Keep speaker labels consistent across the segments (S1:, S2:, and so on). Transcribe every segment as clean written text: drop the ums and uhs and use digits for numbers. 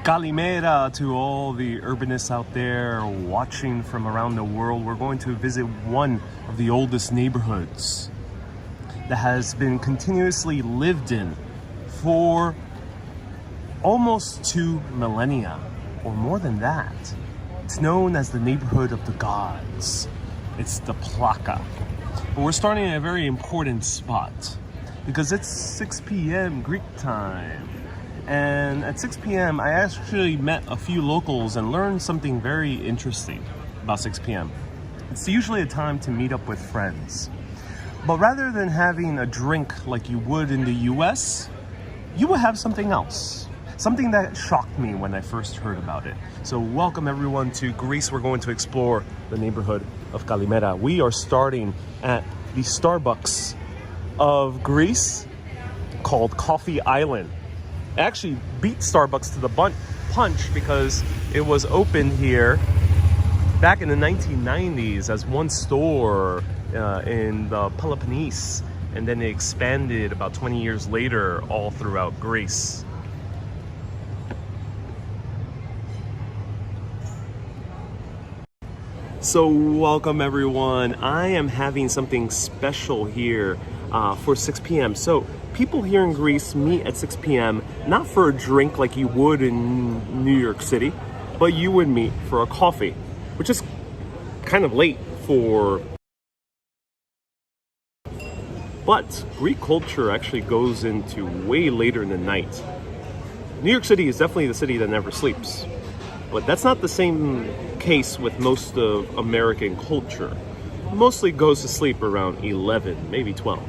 S1: Kalimera to all the urbanists out there watching from around the world. We're going to visit one of the oldest neighborhoods that has been continuously lived in for almost 2 millennia, or more than that. It's known as the neighborhood of the gods. It's the Plaka. But we're starting at a very important spot because it's 6 p.m. Greek time. And at 6 p.m. I actually met a few locals and learned something very interesting about 6 p.m. It's usually a time to meet up with friends. But rather than having a drink like you would in the US, you will have something else. Something that shocked me when I first heard about it. So welcome everyone to Greece. We're going to explore the neighborhood of Kalimera. We are starting at the Starbucks of Greece called Coffee Island. It actually beat Starbucks to the punch because it was opened here back in the 1990s as one store in the Peloponnese, and then it expanded about 20 years later all throughout Greece. So welcome everyone. I am having something special here for 6 p.m. So people here in Greece meet at 6 p.m. not for a drink like you would in New York City, but you would meet for a coffee, which is kind of late for... But Greek culture actually goes into way later in the night. New York City is definitely the city that never sleeps. But that's not the same case with most of American culture. It mostly goes to sleep around 11, maybe 12.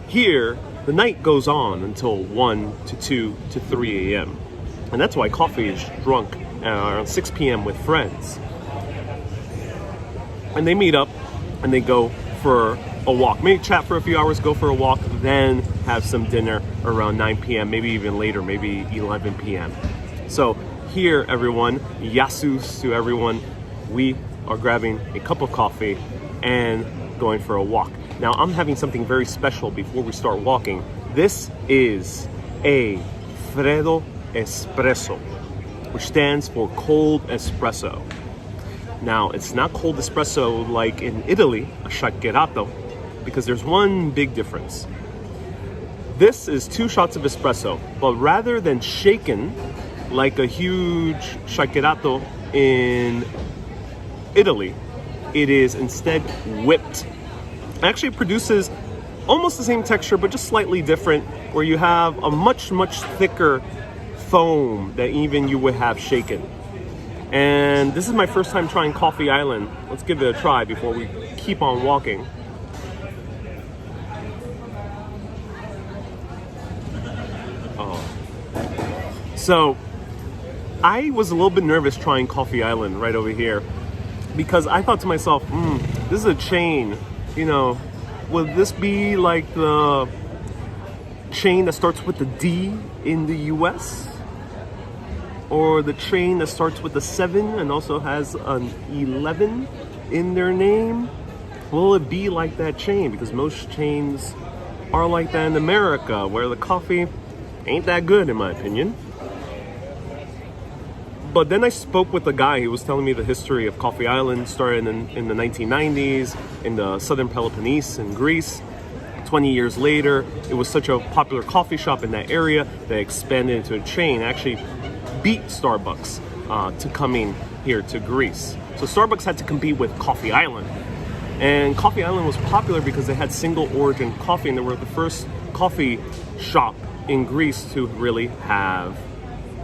S1: Here, the night goes on until 1 to 2 to 3 a.m. And that's why coffee is drunk around 6 p.m. with friends. And they meet up and they go for a walk. Maybe chat for a few hours, go for a walk, then have some dinner around 9 p.m., maybe even later, maybe 11 p.m. So here, everyone, yasus to everyone, we are grabbing a cup of coffee and going for a walk. Now, I'm having something very special before we start walking. This is a Fredo Espresso, which stands for cold espresso. Now, it's not cold espresso like in Italy, a shakerato, because there's one big difference. This is 2 shots of espresso, but rather than shaken like a huge shakerato in Italy, it is instead whipped. It actually produces almost the same texture, but just slightly different, where you have a much thicker foam that even you would have shaken. And this is my first time trying Coffee Island. Let's give it a try before we keep on walking. So I was a little bit nervous trying Coffee Island right over here because I thought to myself, this is a chain. You know, would this be like the chain that starts with the D in the US? Or the chain that starts with the 7 and also has an 11 in their name? Will it be like that chain? Because most chains are like that in America, where the coffee ain't that good in my opinion. But then I spoke with a guy who was telling me the history of Coffee Island, started in the 1990s in the southern Peloponnese in Greece. 20 years later, it was such a popular coffee shop in that area that expanded into a chain, actually beat Starbucks to coming here to Greece. So Starbucks had to compete with Coffee Island. And Coffee Island was popular because they had single origin coffee, and they were the first coffee shop in Greece to really have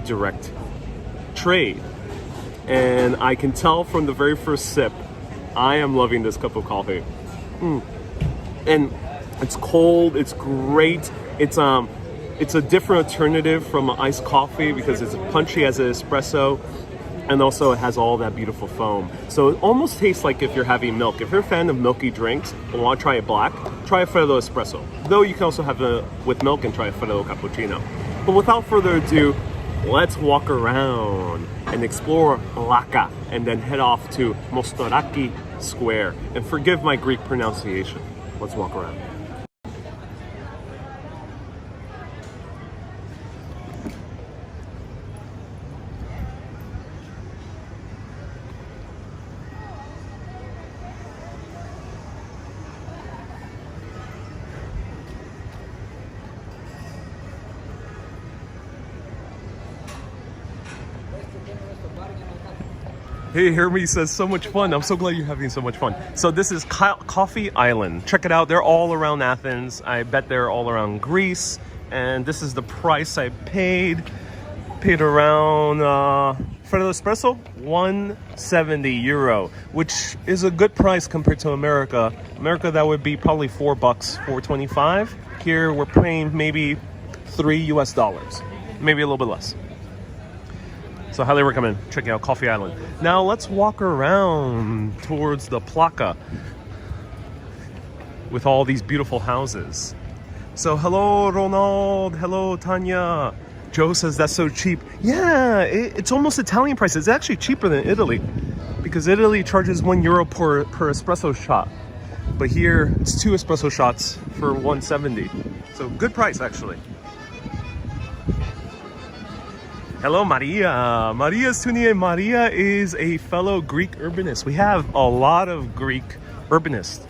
S1: direct trade. And I can tell from the very first sip, I am loving this cup of coffee. And it's cold, it's great. It's a different alternative from iced coffee because it's punchy as an espresso, and also it has all that beautiful foam. So it almost tastes like if you're having milk. If you're a fan of milky drinks and want to try it black, try a Fredo Espresso. Though you can also have it with milk and try a Fredo Cappuccino. But without further ado, let's walk around and explore Plaka and then head off to Mostaraki Square. And forgive my Greek pronunciation. Let's walk around. Hey, Hermes says, so much fun. I'm so glad you're having so much fun. So this is Coffee Island. Check it out. They're all around Athens. I bet they're all around Greece. And this is the price I paid. Paid around Fredo Espresso, €170, which is a good price compared to America. America, that would be probably $4, $4.25. Here, we're paying maybe $3 US, maybe a little bit less. So highly recommend checking out Coffee Island. Now let's walk around towards the Plaka with all these beautiful houses. So hello, Ronald. Hello, Tanya. Joe says that's so cheap. Yeah, it's almost Italian prices. It's actually cheaper than Italy because Italy charges €1 per espresso shot. But here it's 2 espresso shots for $170. So good price actually. Hello, Maria. Maria's tuning in. Maria is a fellow Greek urbanist. We have a lot of Greek urbanists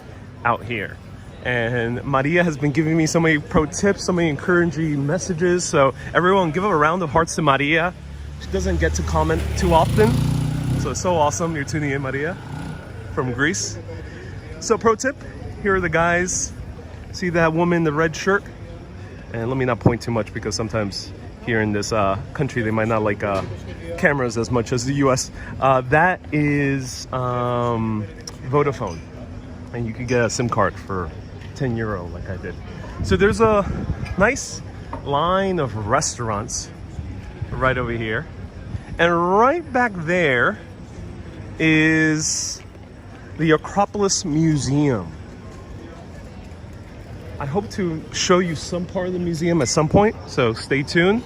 S1: out here. And Maria has been giving me so many pro tips, so many encouraging messages. So everyone give a round of hearts to Maria. She doesn't get to comment too often. So it's so awesome you're tuning in, Maria, from Greece. So pro tip, here are the guys. See that woman in the red shirt? And let me not point too much because sometimes here in this country they might not like cameras as much as the US. That is Vodafone, and you could get a SIM card for €10 like I did. So there's a nice line of restaurants right over here, and right back there is the Acropolis Museum. I hope to show you some part of the museum at some point, so stay tuned.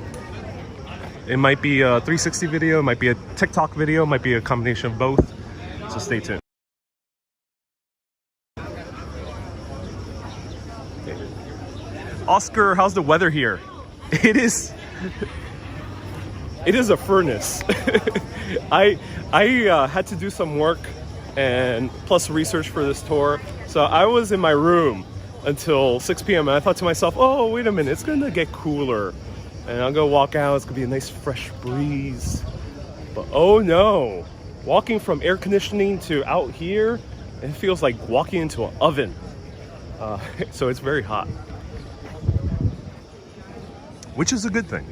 S1: It might be a 360 video, it might be a TikTok video, it might be a combination of both, so stay tuned. Okay. Oscar, how's the weather here? It is a furnace. I had to do some work and plus research for this tour, so I was in my room until 6 p.m. and I thought to myself, oh, wait a minute, it's gonna get cooler. And I'll go walk out, it's gonna be a nice fresh breeze. But oh no, walking from air conditioning to out here, it feels like walking into an oven. So it's very hot. Which is a good thing.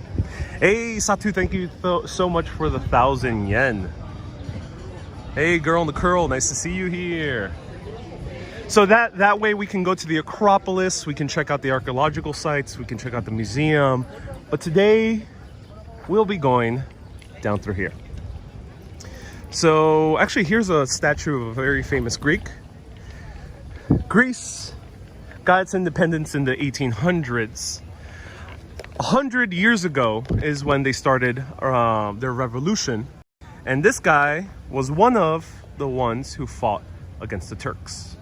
S1: Hey, Satu, thank you so much for the 1,000 yen. Hey, girl in the curl, nice to see you here. So that way we can go to the Acropolis, we can check out the archaeological sites, we can check out the museum. But today, we'll be going down through here. So actually, here's a statue of a very famous Greek. Greece got its independence in the 1800s. 100 years ago is when they started their revolution. And this guy was one of the ones who fought against the Turks.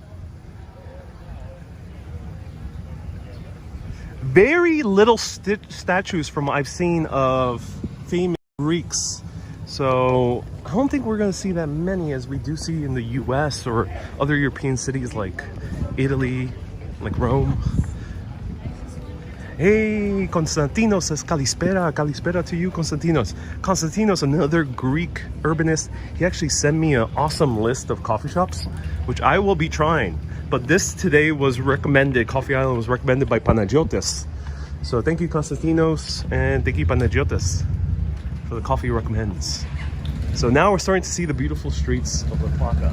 S1: Very little statues from I've seen of famous Greeks. So I don't think we're going to see that many as we do see in the US or other European cities like Italy, like Rome. Hey, Konstantinos says Kalispera. Kalispera to you, Konstantinos. Konstantinos, another Greek urbanist. He actually sent me an awesome list of coffee shops, which I will be trying. But this today was recommended, Coffee Island was recommended by Panagiotis. So thank you, Konstantinos, and thank you, Panagiotis, for the coffee recommends. So now we're starting to see the beautiful streets of the Plaka.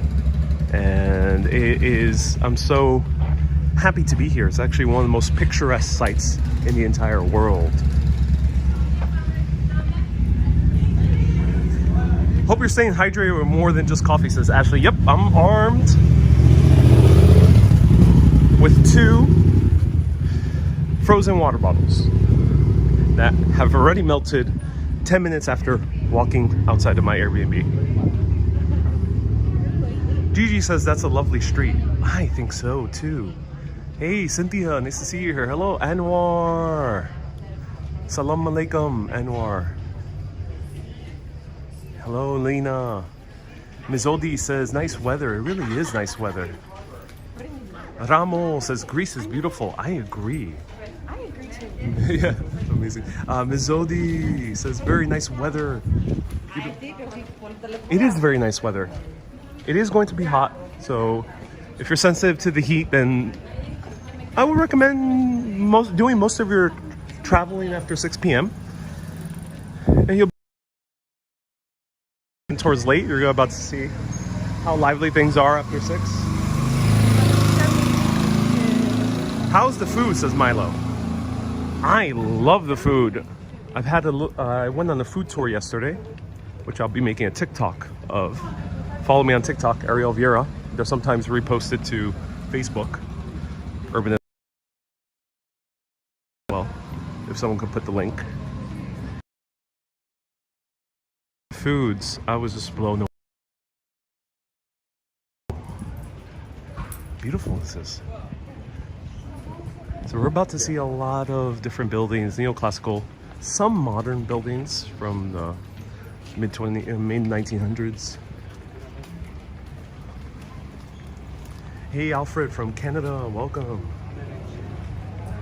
S1: And it is, I'm so happy to be here. It's actually one of the most picturesque sites in the entire world. Hope you're staying hydrated with more than just coffee, says Ashley. Yep, I'm armed with 2 frozen water bottles that have already melted 10 minutes after walking outside of my Airbnb. Gigi says that's a lovely street. I think so too. Hey Cynthia, nice to see you here. Hello Anwar. Salam alaikum Anwar. Hello Lena. Mizoldi says nice weather. It really is nice weather. Ramo says Greece is beautiful. I agree.
S2: I agree too.
S1: Yeah, amazing. Mizodi says very nice weather. It is very nice weather. It is going to be hot, so if you're sensitive to the heat, then I would recommend doing most of your traveling after 6 p.m. And you'll be towards late. You're about to see how lively things are after 6. How's the food, says Milo. I love the food. I've had I went on a food tour yesterday, which I'll be making a TikTok of. Follow me on TikTok, Ariel Vieira. They're sometimes reposted to Facebook. Urbanist. Well, if someone could put the link. Foods, I was just blown away. Beautiful this is. So we're about to see a lot of different buildings, neoclassical, some modern buildings from the mid-1900s. Hey Alfred from Canada, welcome.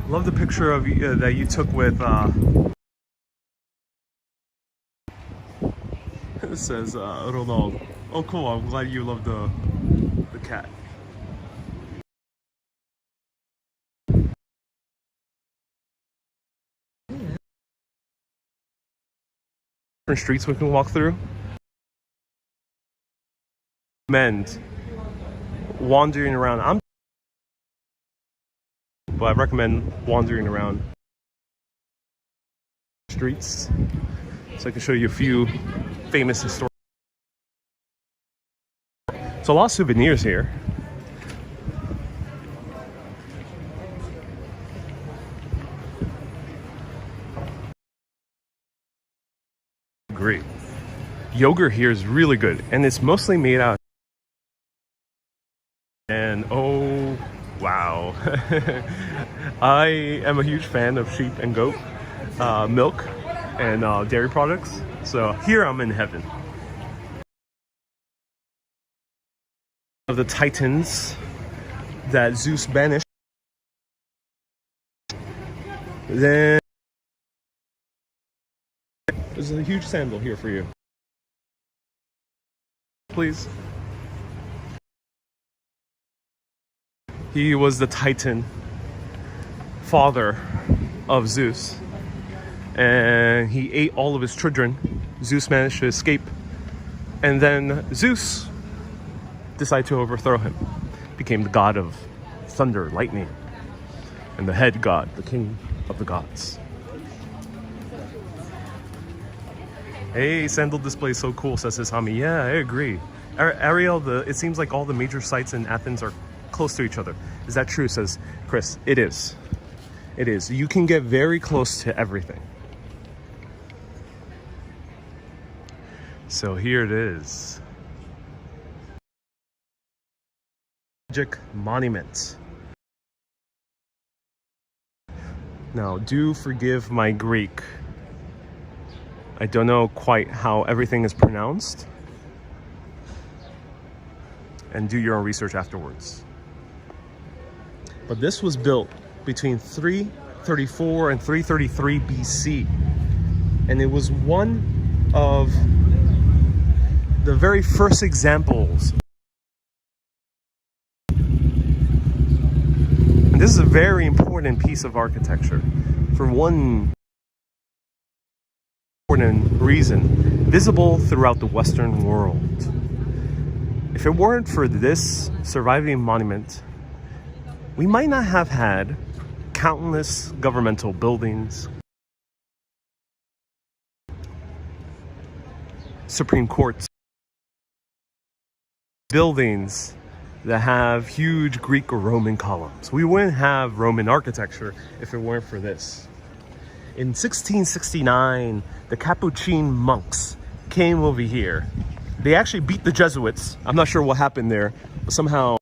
S1: Love the picture of that you took with it says Ronald. Oh cool, I'm glad you love the cat. Different streets we can walk through. Wandering around. But I recommend wandering around streets so I can show you a few famous historic. So a lot of souvenirs here. Great. Yogurt here is really good, and it's mostly made out. And oh wow, I am a huge fan of sheep and goat milk and dairy products. So here I'm in heaven. Of the Titans that Zeus banished. Then there's a huge sandal here for you. Please. He was the Titan father of Zeus, and he ate all of his children. Zeus managed to escape, and then Zeus decided to overthrow him, became the god of thunder, lightning, and the head god, the king of the gods. Hey, sandal display is so cool, says Hami. Yeah, I agree. Ariel, it seems like all the major sites in Athens are close to each other. Is that true, says Chris? It is. It is. You can get very close to everything. So here it is. Magic monument. Now, do forgive my Greek. I don't know quite how everything is pronounced. And do your own research afterwards. But this was built between 334 and 333 BC. And it was one of the very first examples. And this is a very important piece of architecture for one important reason, visible throughout the Western world. If it weren't for this surviving monument, we might not have had countless governmental buildings, Supreme Courts, buildings that have huge Greek or Roman columns. We wouldn't have Roman architecture if it weren't for this. In 1669, the Capuchin monks came over here. They actually beat the Jesuits. I'm not sure what happened there, but somehow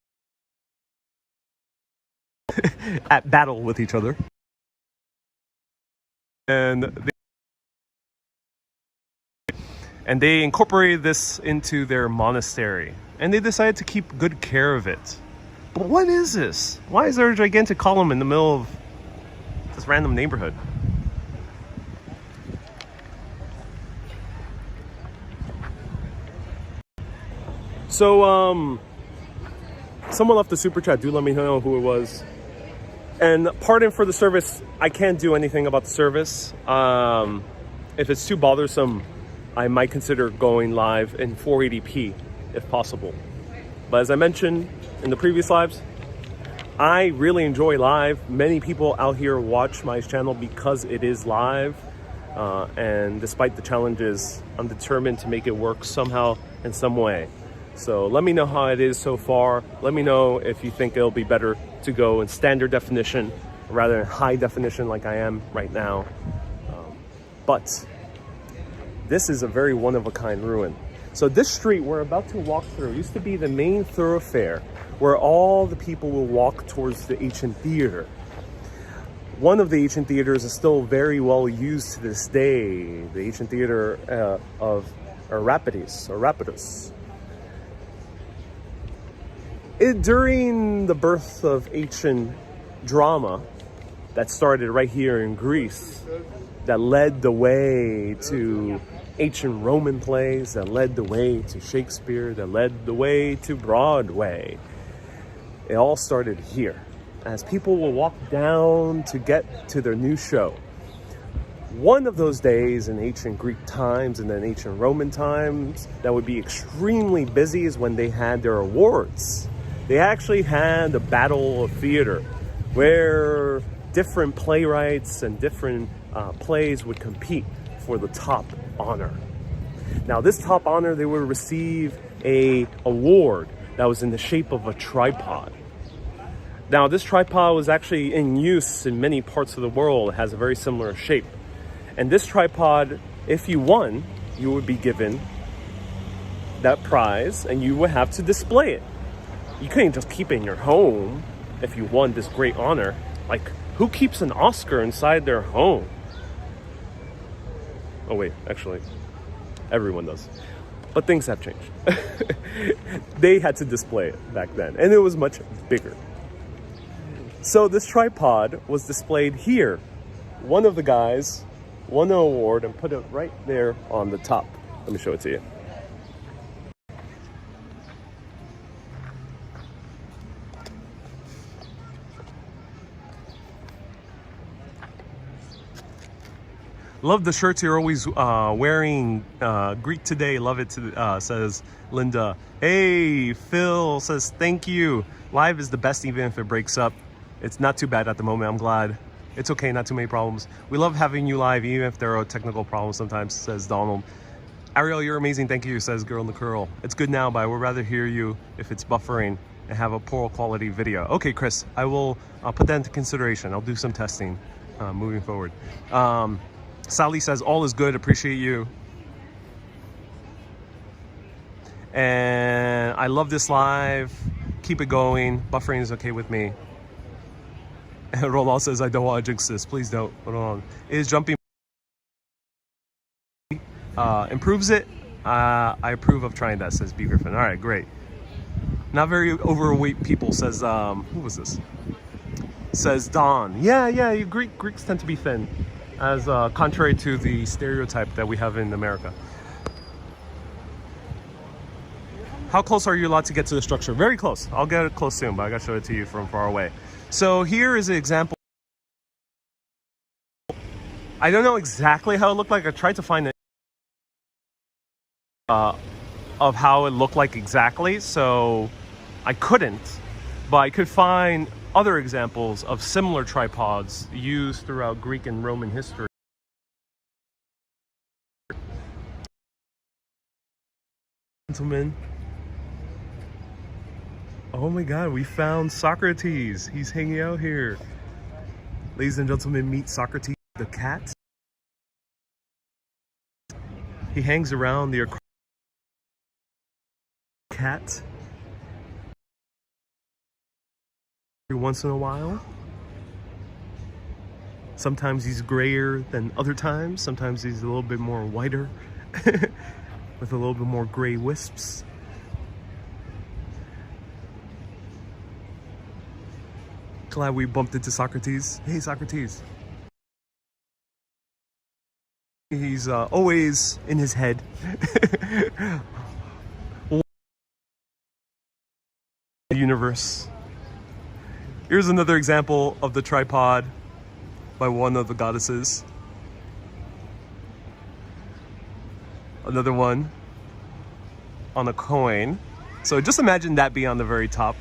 S1: at battle with each other. And they incorporated this into their monastery. And they decided to keep good care of it. But what is this? Why is there a gigantic column in the middle of this random neighborhood? So, someone left a super chat. Do let me know who it was. And pardon for the service. I can't do anything about the service. If it's too bothersome, I might consider going live in 480p if possible. But as I mentioned in the previous lives, I really enjoy live. Many people out here watch my channel because it is live. And despite the challenges, I'm determined to make it work somehow in some way. So let me know how it is so far. Let me know if you think it'll be better to go in standard definition rather than high definition like I am right now. But this is a very one-of-a-kind ruin. So this street we're about to walk through used to be the main thoroughfare where all the people will walk towards the ancient theater. One of the ancient theaters is still very well used to this day, the ancient theater of Acropolis. During the birth of ancient drama that started right here in Greece, that led the way to ancient Roman plays, that led the way to Shakespeare, that led the way to Broadway. It all started here, as people will walk down to get to their new show. One of those days in ancient Greek times and then ancient Roman times that would be extremely busy is when they had their awards. They actually had a battle of theater where different playwrights and different plays would compete for the top honor. Now this top honor, they would receive a award that was in the shape of a tripod. Now this tripod was actually in use in many parts of the world. It has a very similar shape. And this tripod, if you won, you would be given that prize and you would have to display it. You couldn't just keep it in your home if you won this great honor. Like, who keeps an Oscar inside their home? Oh wait, actually, everyone does. But things have changed. They had to display it back then, and it was much bigger. So this tripod was displayed here. One of the guys won an award and put it right there on the top. Let me show it to you. Love the shirts you're always wearing. Greek today, love it, says Linda. Hey, Phil says, thank you. Live is the best even if it breaks up. It's not too bad at the moment, I'm glad. It's okay, not too many problems. We love having you live even if there are technical problems sometimes, says Donald. Ariel, you're amazing, thank you, says Girl in the Curl. It's good now, but I would rather hear you if it's buffering and have a poor quality video. Okay, Chris, I'll put that into consideration. I'll do some testing moving forward. Sally says, all is good, appreciate you. And I love this live. Keep it going. Buffering is okay with me. And Roland says, I don't want to jinx this. Please don't. Hold on. Is jumping improves it? I approve of trying that, says B. Griffin. All right, great. Not very overweight people, says, who was this? Says Don. Yeah, Greeks tend to be thin, as contrary to the stereotype that we have in America. How close are you allowed to get to the structure? Very close. I'll get it close soon, but I gotta show it to you from far away. So here is an example. I don't know exactly how it looked like. I tried to find it of how it looked like exactly, so I couldn't, but I could find other examples of similar tripods used throughout Greek and Roman history. Gentlemen, oh my god, we found Socrates. He's hanging out here. Ladies and gentlemen, meet Socrates the cat. He hangs around the cat every once in a while. Sometimes he's grayer than other times. Sometimes he's a little bit more whiter with a little bit more gray wisps. Glad we bumped into Socrates. Hey, Socrates. He's always in his head. universe. Here's another example of the tripod by one of the goddesses. Another one on a coin. So just imagine that being on the very top.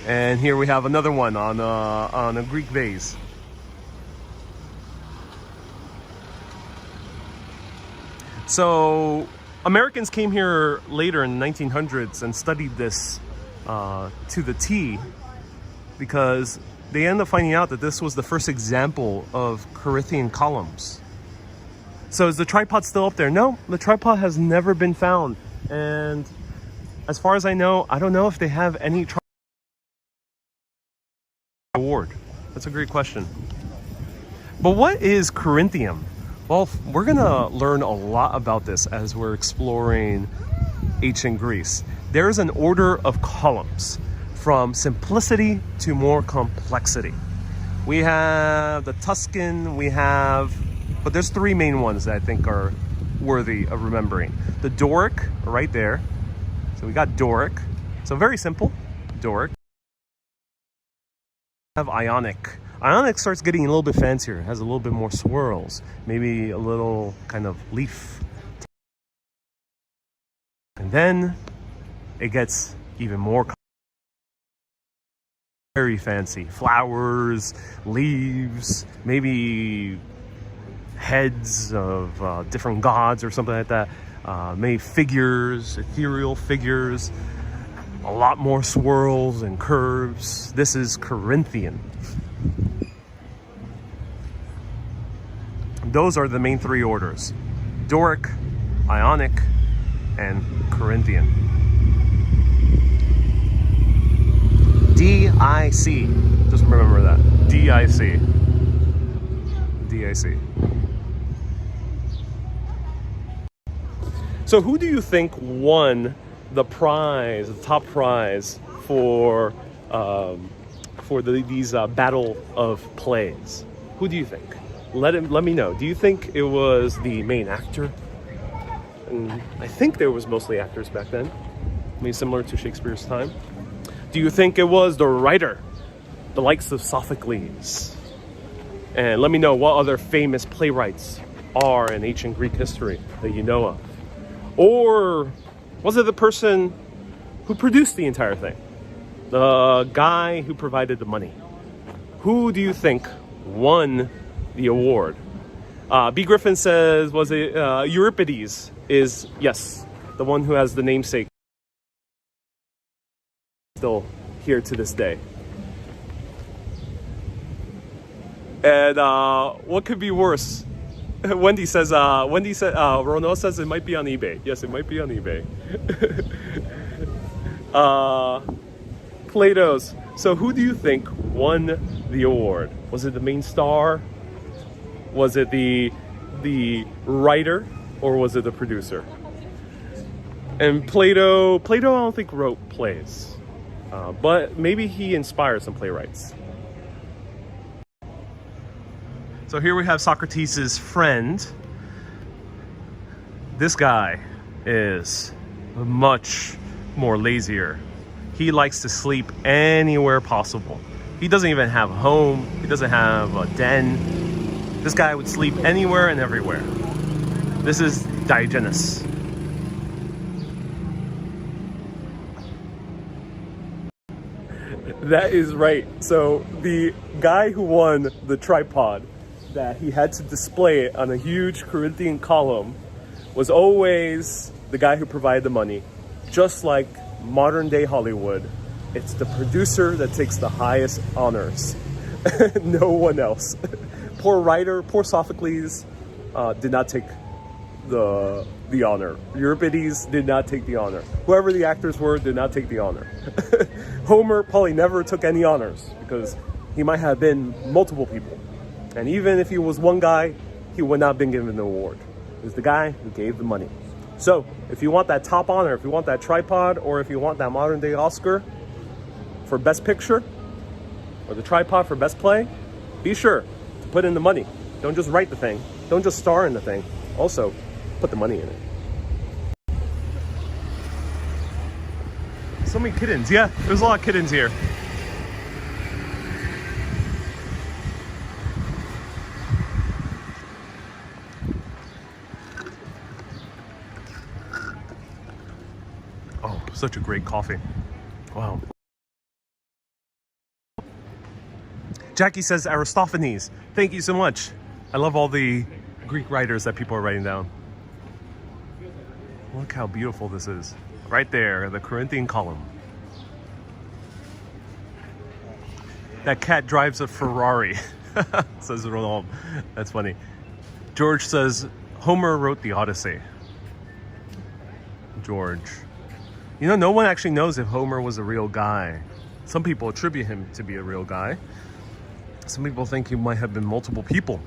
S1: And here we have another one on a Greek vase. So Americans came here later in the 1900s and studied this to the T, because they ended up finding out that this was the first example of Corinthian columns. So is the tripod still up there? No, the tripod has never been found. And as far as I know, I don't know if they have any award. That's a great question. But what is Corinthian? Well, we're gonna learn a lot about this as we're exploring ancient Greece. There's an order of columns from simplicity to more complexity. We have the Tuscan, but there's three main ones that I think are worthy of remembering. The Doric, right there. So we got Doric. So very simple, Doric. We have Ionic. Ionic starts getting a little bit fancier. It has a little bit more swirls, maybe a little kind of leaf. And then it gets even more very fancy. Flowers, leaves, maybe heads of different gods or something like that. Maybe figures, ethereal figures, a lot more swirls and curves. This is Corinthian. Those are the main three orders: Doric, Ionic, and Corinthian. D-I-C. Just remember that. D-I-C. D-I-C. So who do you think won the prize, the top prize for these battle of plays? Who do you think? Let me know. Do you think it was the main actor? And I think there was mostly actors back then, maybe similar to Shakespeare's time. Do you think it was the writer, the likes of Sophocles? And let me know what other famous playwrights are in ancient Greek history that you know of. Or was it the person who produced the entire thing? The guy who provided the money? Who do you think won the award? B. Griffin says, was it Euripides? Is, yes, the one who has the namesake still here to this day. And what could be worse? Wendy said, Ronald says it might be on eBay. Yes, it might be on eBay. Plato's. So who do you think won the award? Was it the main star? Was it the writer? Or was it the producer? And Plato I don't think wrote plays. But maybe he inspired some playwrights. So here we have Socrates' friend. This guy is much more lazier. He likes to sleep anywhere possible. He doesn't even have a home. He doesn't have a den. This guy would sleep anywhere and everywhere. This is Diogenes. That is right. So the guy who won the tripod that he had to display it on a huge Corinthian column was always the guy who provided the money. Just like modern day Hollywood, it's the producer that takes the highest honors. No one else. Poor writer, poor Sophocles did not take the honor. Euripides did not take the honor. Whoever the actors were did not take the honor. Homer probably never took any honors because he might have been multiple people. And even if he was one guy, he would not have been given the award. It was the guy who gave the money. So if you want that top honor, if you want that tripod, or if you want that modern day Oscar for best picture, or the tripod for best play, be sure to put in the money. Don't just write the thing. Don't just star in the thing. Also, put the money in it. So many kittens. Yeah, there's a lot of kittens here. Oh, such a great coffee. Wow. Jackie says Aristophanes. Thank you so much. I love all the Greek writers that people are writing down. Look how beautiful this is. Right there, the Corinthian column. That cat drives a Ferrari, says Ronald. That's funny. George says, Homer wrote the Odyssey. George. You know, no one actually knows if Homer was a real guy. Some people attribute him to be a real guy. Some people think he might have been multiple people.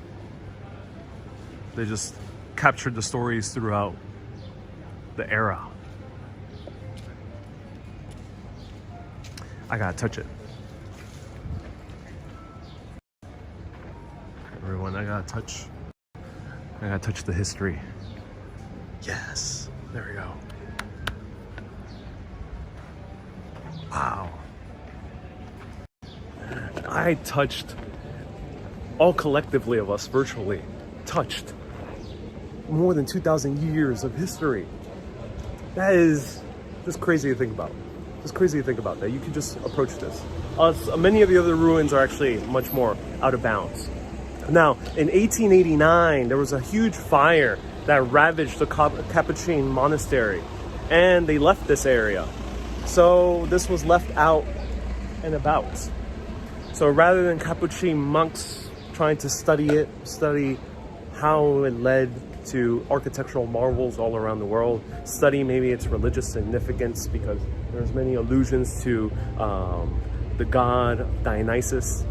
S1: They just captured the stories throughout the era. I gotta touch it. Everyone, I gotta touch the history. Yes, there we go. Wow. I touched, all collectively of us virtually, touched more than 2,000 years of history. That is just crazy to think about. Just crazy to think about that. You can just approach this. Many of the other ruins are actually much more out of bounds. Now, in 1889, there was a huge fire that ravaged the Capuchin monastery, and they left this area. So this was left out and about. So rather than Capuchin monks trying to study how it led to architectural marvels all around the world, study maybe its religious significance, because there's many allusions to the god Dionysus.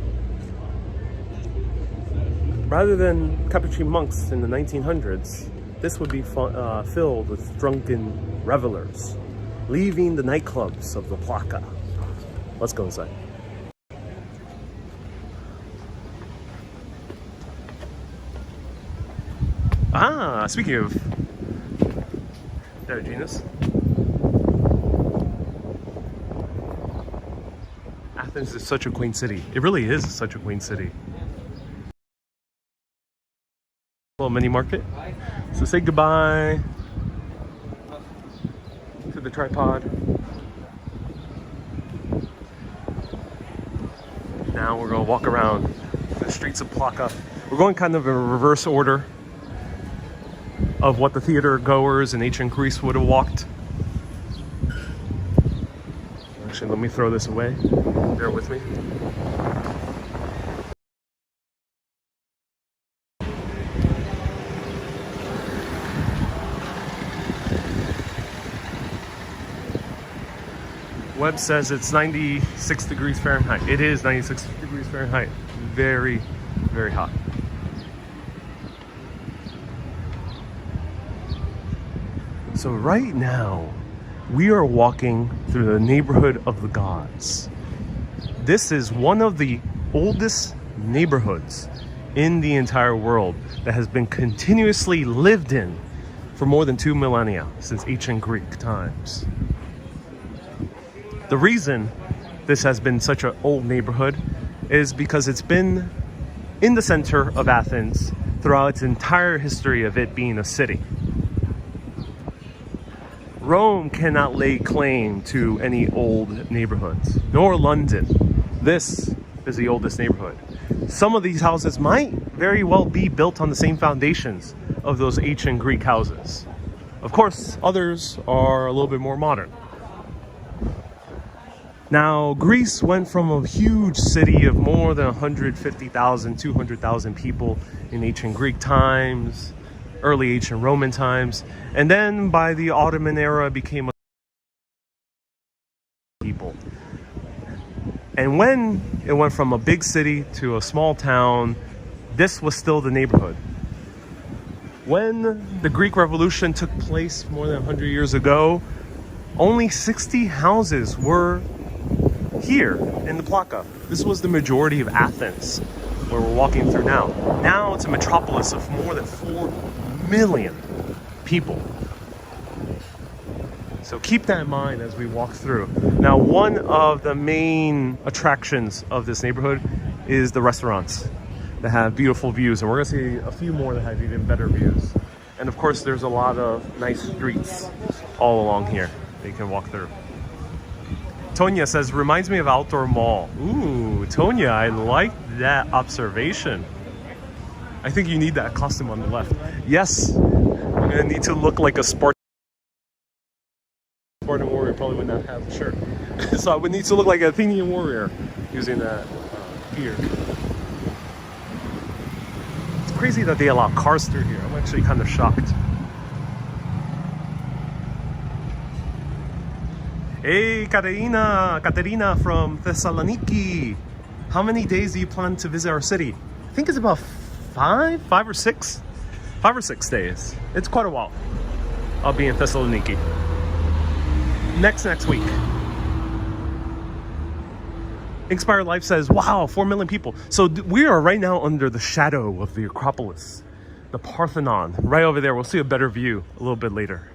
S1: Rather than Capuchin monks in the 1900s, this would be filled with drunken revelers, leaving the nightclubs of the Plaka. Let's go inside. Ah, speaking of Diogenes, Athens is such a quaint city. It really is such a quaint city. Little mini market. So say goodbye to the tripod. Now we're gonna walk around the streets of Plaka. We're going kind of in reverse order of what the theater goers in ancient Greece would have walked. Actually, let me throw this away. Bear with me. Web says it's 96 degrees Fahrenheit. It is 96 degrees Fahrenheit. Very, very hot. So right now, we are walking through the neighborhood of the gods. This is one of the oldest neighborhoods in the entire world that has been continuously lived in for more than 2 millennia, since ancient Greek times. The reason this has been such an old neighborhood is because it's been in the center of Athens throughout its entire history of it being a city. Rome cannot lay claim to any old neighborhoods, nor London. This is the oldest neighborhood. Some of these houses might very well be built on the same foundations of those ancient Greek houses. Of course, others are a little bit more modern. Now, Greece went from a huge city of more than 150,000, 200,000 people in ancient Greek times, early ancient Roman times, and then by the Ottoman era became a people. And when it went from a big city to a small town, this was still the neighborhood. When the Greek Revolution took place more than 100 years ago, only 60 houses were here in the Plaka. This was the majority of Athens, where we're walking through now. Now it's a metropolis of more than 4 million people. So keep that in mind as we walk through. Now, one of the main attractions of this neighborhood is the restaurants that have beautiful views. And we're gonna see a few more that have even better views. And of course, there's a lot of nice streets all along here that you can walk through. Tonya says, reminds me of outdoor mall. Ooh, Tonya, I like that observation. I think you need that costume on the left. Yes, I'm gonna need to look like a Spartan warrior. Probably would not have a shirt. So I would need to look like an Athenian warrior using that gear. It's crazy that they allow cars through here. I'm actually kind of shocked. Hey, Katerina from Thessaloniki. How many days do you plan to visit our city? I think it's about 5 or 6 days. It's quite a while. I'll be in Thessaloniki next week. Inspired Life says, wow, 4 million people. So we are right now under the shadow of the Acropolis, the Parthenon, right over there. We'll see a better view a little bit later.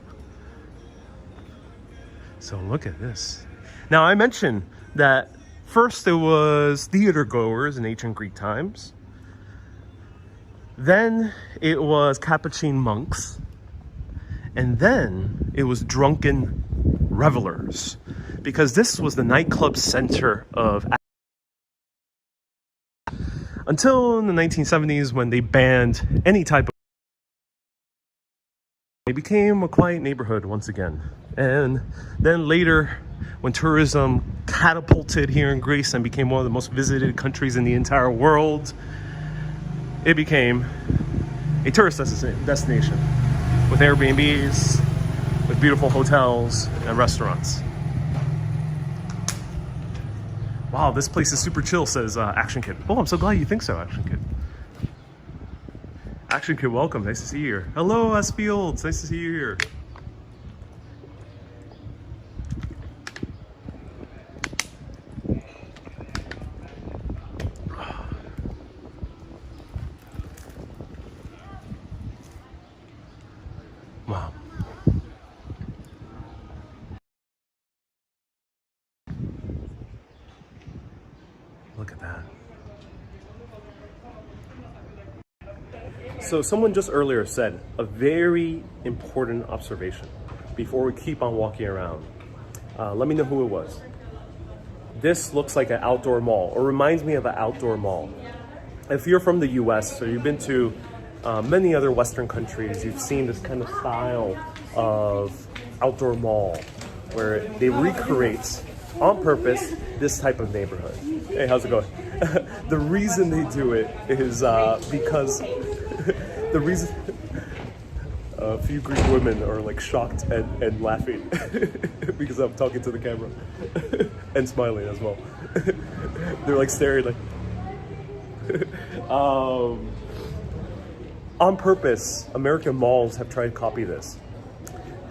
S1: So look at this. Now, I mentioned that first it was theater goers in ancient Greek times. Then it was Capuchin monks. And then it was drunken revelers. Because this was the nightclub center of Athens. Until in the 1970s when they banned any type of... It became a quiet neighborhood once again. And then later, when tourism catapulted here in Greece and became one of the most visited countries in the entire world, it became a tourist destination with Airbnbs, with beautiful hotels and restaurants. Wow, this place is super chill, says Action Kid. Oh, I'm so glad you think so, Action Kid. Action Kid, welcome. Nice to see you here. Hello, S Fields. Nice to see you here. Wow. Look at that. So someone just earlier said a very important observation before we keep on walking around. Let me know who it was. This looks like an outdoor mall, or reminds me of an outdoor mall. If you're from the US or you've been to many other Western countries, you've seen this kind of style of outdoor mall where they recreate on purpose this type of neighborhood. Hey, how's it going? The reason they do it is because the reason a few Greek women are like shocked and laughing because I'm talking to the camera and smiling as well. They're like staring like on purpose. American malls have tried to copy this.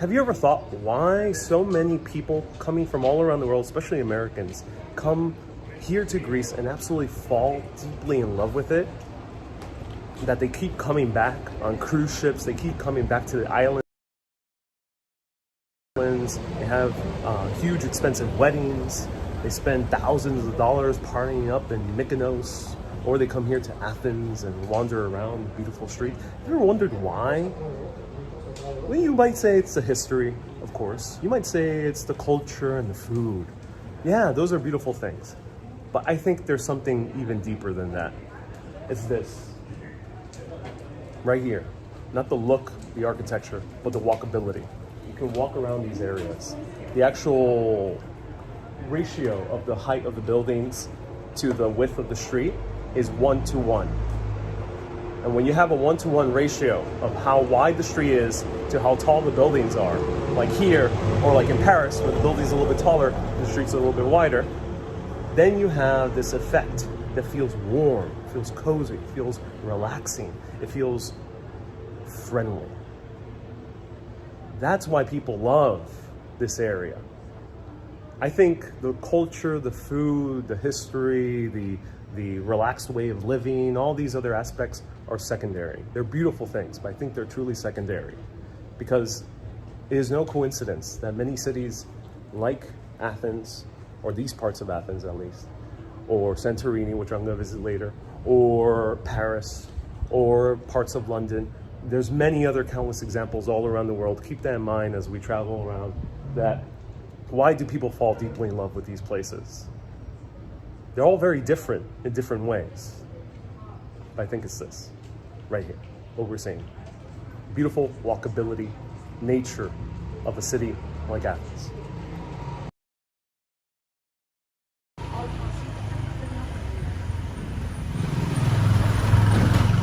S1: Have you ever thought why so many people coming from all around the world, especially Americans, come here to Greece and absolutely fall deeply in love with it? That they keep coming back on cruise ships, they keep coming back to the islands, they have huge expensive weddings, they spend thousands of dollars partying up in Mykonos, or they come here to Athens and wander around the beautiful street. Have you ever wondered why? Well, you might say it's the history, of course. You might say it's the culture and the food. Yeah, those are beautiful things. But I think there's something even deeper than that. It's this. Right here. Not the look, the architecture, but the walkability. You can walk around these areas. The actual ratio of the height of the buildings to the width of the street is 1:1. And when you have a 1:1 ratio of how wide the street is to how tall the buildings are, like here, or like in Paris, where the building's a little bit taller, the street's a little bit wider, then you have this effect that feels warm, feels cozy, feels relaxing, it feels friendly. That's why people love this area. I think the culture, the food, the history, the relaxed way of living, all these other aspects are secondary. They're beautiful things, but I think they're truly secondary because It is no coincidence that many cities like Athens, or these parts of Athens at least, or Santorini, which I'm going to visit later, or Paris, or parts of London. There's many other countless examples all around the world. Keep that in mind as we travel around, that why do people fall deeply in love with these places? They're all very different in different ways. But I think it's this, right here, what we're seeing. Beautiful walkability, nature of a city like Athens.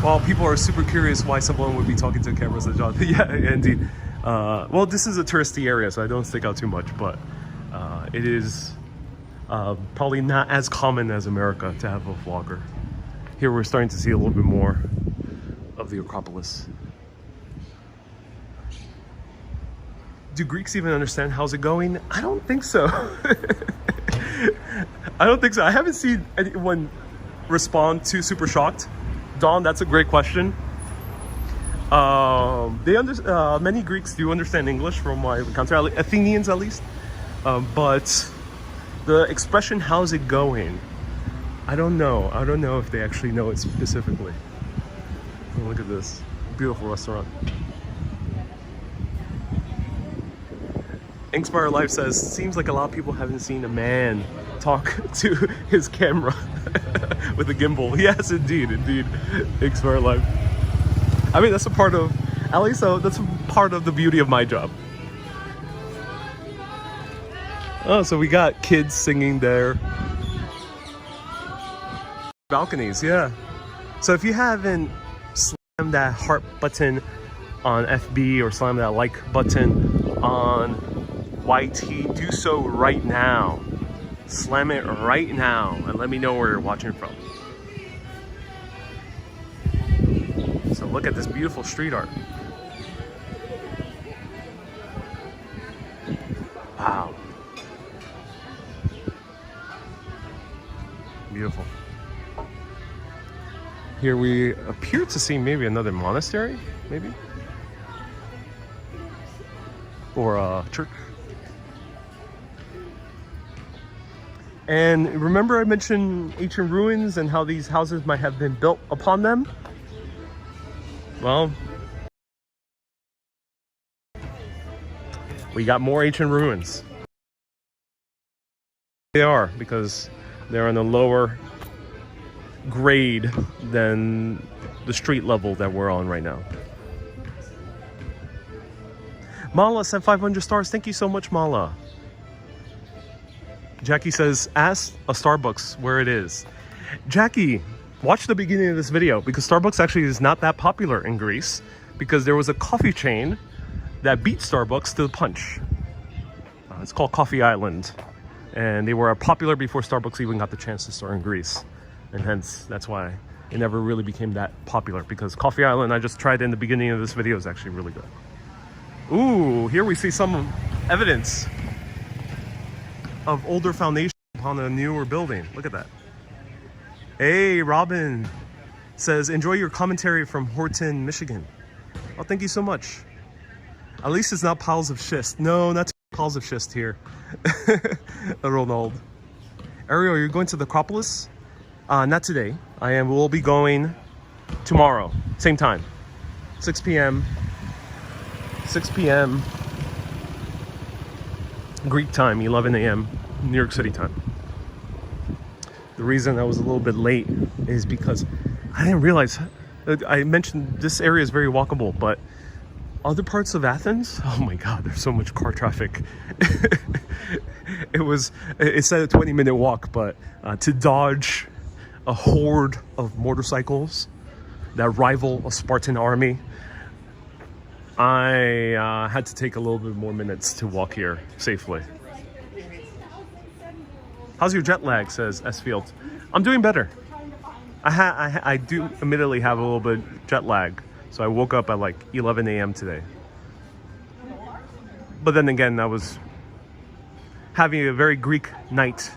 S1: Well, people are super curious why someone would be talking to a camera, said John. Yeah, indeed. Well, this is a touristy area, so I don't stick out too much, but it is probably not as common as America to have a vlogger. Here we're starting to see a little bit more of the Acropolis. Do Greeks even understand how's it going? I don't think so. I don't think so. I haven't seen anyone respond to super shocked. Dawn, that's a great question. Many Greeks do understand English from my encounter, Athenians at least. But the expression "how's it going?" I don't know. I don't know if they actually know it specifically. Oh, look at this beautiful restaurant. Inspire Life says, seems like a lot of people haven't seen a man talk to his camera with a gimbal. Yes, indeed, indeed. Inspire Life. I mean, that's a part of, at least that's a part of the beauty of my job. Oh, so we got kids singing there. Balconies, yeah. So if you haven't slammed that heart button on FB or slammed that like button on YT, do so right now. Slam it right now and let me know where you're watching from. So look at this beautiful street art. Wow. Beautiful. Here we appear to see maybe another monastery, maybe? Or a church. And remember I mentioned ancient ruins and how these houses might have been built upon them? Well, we got more ancient ruins. They are, because they're on a lower grade than the street level that we're on right now. Mala sent 500 stars. Thank you so much, Mala. Jackie says, ask a Starbucks where it is. Jackie, watch the beginning of this video, because Starbucks actually is not that popular in Greece, because there was a coffee chain that beat Starbucks to the punch. It's called Coffee Island, and they were popular before Starbucks even got the chance to start in Greece, and hence that's why it never really became that popular, because Coffee Island, I just tried in the beginning of this video, is actually really good. Ooh, here we see some evidence of older foundation upon a newer building. Look at that. Hey, Robin says, enjoy your commentary from Horton, Michigan. Oh, thank you so much. At least it's not piles of schist. No, not piles of schist here. Ronald. Ariel, you're going to the Acropolis? Not today. Will be going tomorrow, same time, 6 p.m. 6 p.m. Greek time, 11 a.m. New York City time. The reason I was a little bit late is because I didn't realize, I mentioned this area is very walkable, but other parts of Athens, oh my God, there's so much car traffic. It said a 20-minute walk, but to dodge a horde of motorcycles that rival a Spartan army, I had to take a little bit more minutes to walk here safely. How's your jet lag, says S Field. I'm doing better. I do admittedly have a little bit jet lag. So I woke up at like 11 a.m. today. But then again, I was having a very Greek night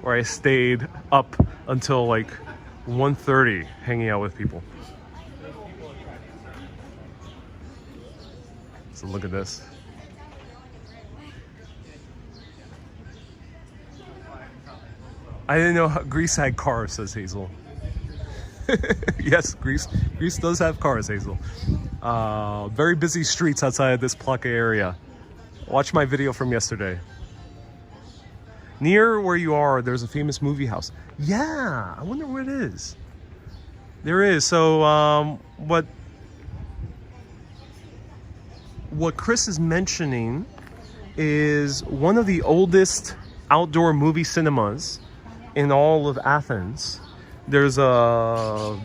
S1: where I stayed up until like 1:30 hanging out with people. So look at this. I didn't know Greece had cars, says Hazel. Yes, Greece does have cars, Hazel. Very busy streets outside of this Plaka area. Watch my video from yesterday. Near where you are, there's a famous movie house. Yeah, I wonder where it is. There is. So what Chris is mentioning is one of the oldest outdoor movie cinemas in all of Athens. There's a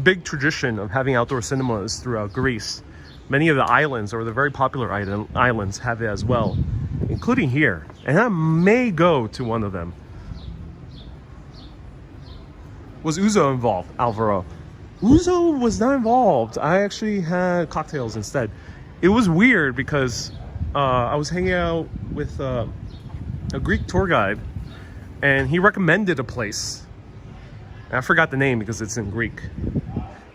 S1: big tradition of having outdoor cinemas throughout Greece. Many of the islands, or the very popular islands, have it as well, including here. And I may go to one of them. Was Uzo involved, Alvaro? Uzo was not involved. I actually had cocktails instead. It was weird because I was hanging out with a Greek tour guide, and he recommended a place. And I forgot the name because it's in Greek.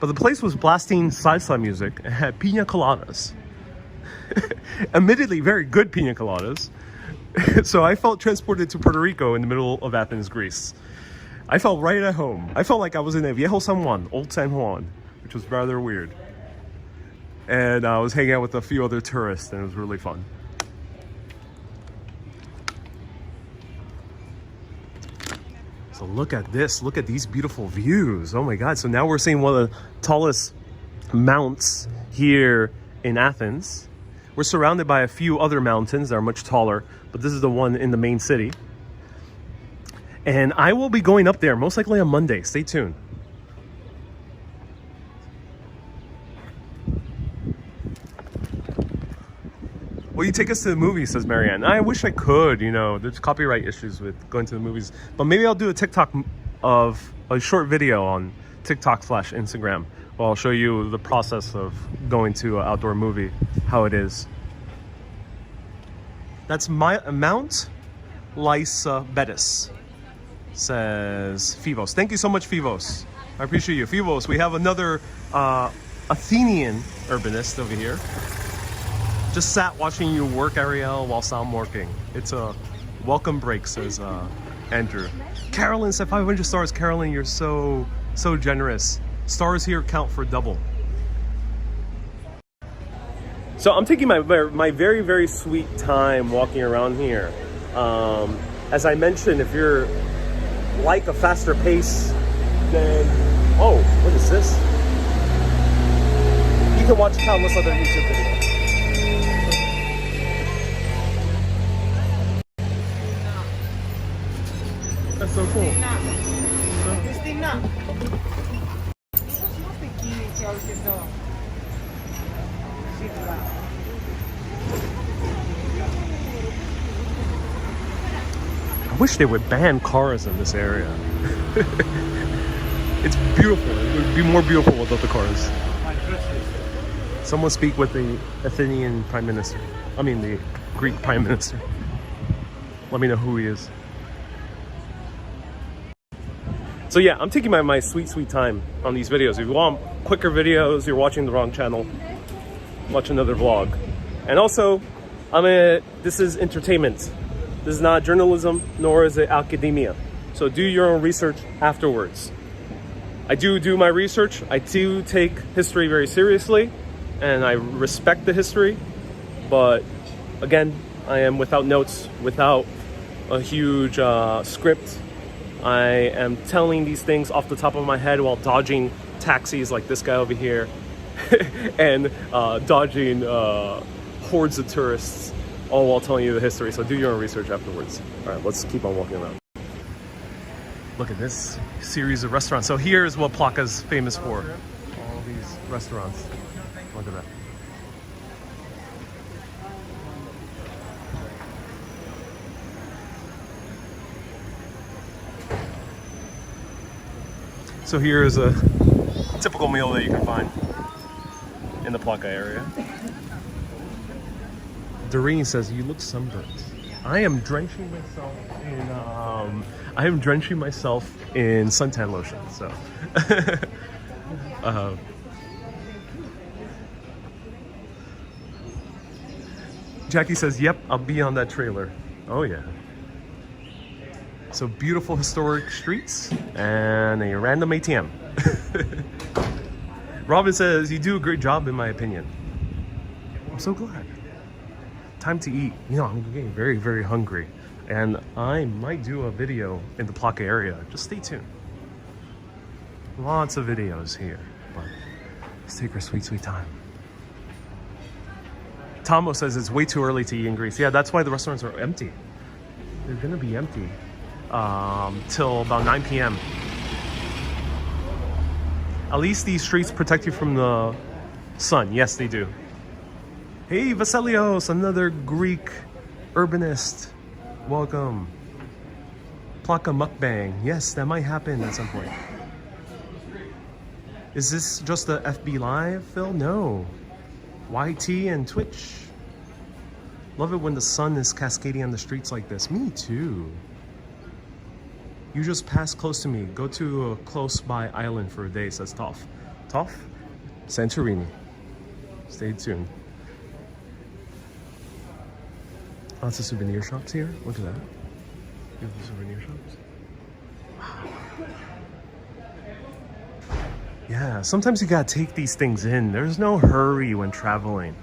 S1: But the place was blasting salsa music and had pina coladas. Admittedly, very good pina coladas. So I felt transported to Puerto Rico in the middle of Athens, Greece. I felt right at home. I felt like I was in a Viejo San Juan, Old San Juan, which was rather weird. And I was hanging out with a few other tourists, and it was really fun. So look at this, look at these beautiful views. Oh my God. So now we're seeing one of the tallest mounts here in Athens. We're surrounded by a few other mountains that are much taller, but this is the one in the main city. And I will be going up there most likely on Monday. Stay tuned. Will you take us to the movies, says Marianne. I wish I could, you know, there's copyright issues with going to the movies. But maybe I'll do a TikTok of a short video on TikTok/Instagram. Well, I'll show you the process of going to an outdoor movie, how it is. That's Mount Lysabetis, says Fivos. Thank you so much, Fivos. I appreciate you. Fivos, we have another Athenian urbanist over here. Just sat watching you work, Ariel, whilst I'm working. It's a welcome break, says Andrew. Carolyn said 500 stars. Carolyn, you're so generous. Stars here count for double. So I'm taking my very, very sweet time walking around here. As I mentioned, if you're like a faster pace, then, oh, what is this? You can watch countless other YouTube videos. That's so cool. I wish they would ban cars in this area. It's beautiful. It would be more beautiful without the cars. Someone speak with the Athenian Prime Minister. I mean the Greek Prime Minister. Let me know who he is. So yeah, I'm taking my sweet time on these videos. If you want quicker videos, you're watching the wrong channel. Watch another vlog. And also, this is entertainment. This is not journalism, nor is it academia. So do your own research afterwards. I do my research. I do take history very seriously, and I respect the history. But again, I am without notes, without a huge script. I am telling these things off the top of my head while dodging taxis like this guy over here and dodging hordes of tourists, all while telling you the history. So do your own research afterwards. All right, let's keep on walking around. Look at this series of restaurants. So here's what Plaka's famous for. All these restaurants. Look at that. So here's a typical meal that you can find in the Plaka area. Doreen says, "You look sunburnt." I am drenching myself in suntan lotion. So, Jackie says, "Yep, I'll be on that trailer." Oh yeah. So beautiful historic streets and a random ATM. Robin says, you do a great job in my opinion. I'm so glad. Time to eat. You know, I'm getting very, very hungry. And I might do a video in the Plaka area. Just stay tuned. Lots of videos here. But let's take our sweet, sweet time. Tomo says it's way too early to eat in Greece. Yeah, that's why the restaurants are empty. They're gonna be empty till about 9 p.m. At least these streets protect you from the sun. Yes, they do. Hey, Vasilios, another Greek urbanist. Welcome. Plaka mukbang. Yes, that might happen at some point. Is this just a FB Live, Phil? No. YT and Twitch. Love it when the sun is cascading on the streets like this. Me too. You just passed close to me. Go to a close by island for a day, says Toph. Toph? Santorini. Stay tuned. Lots of souvenir shops here. Look at that. Beautiful souvenir shops. Wow. Yeah, sometimes you gotta take these things in. There's no hurry when traveling.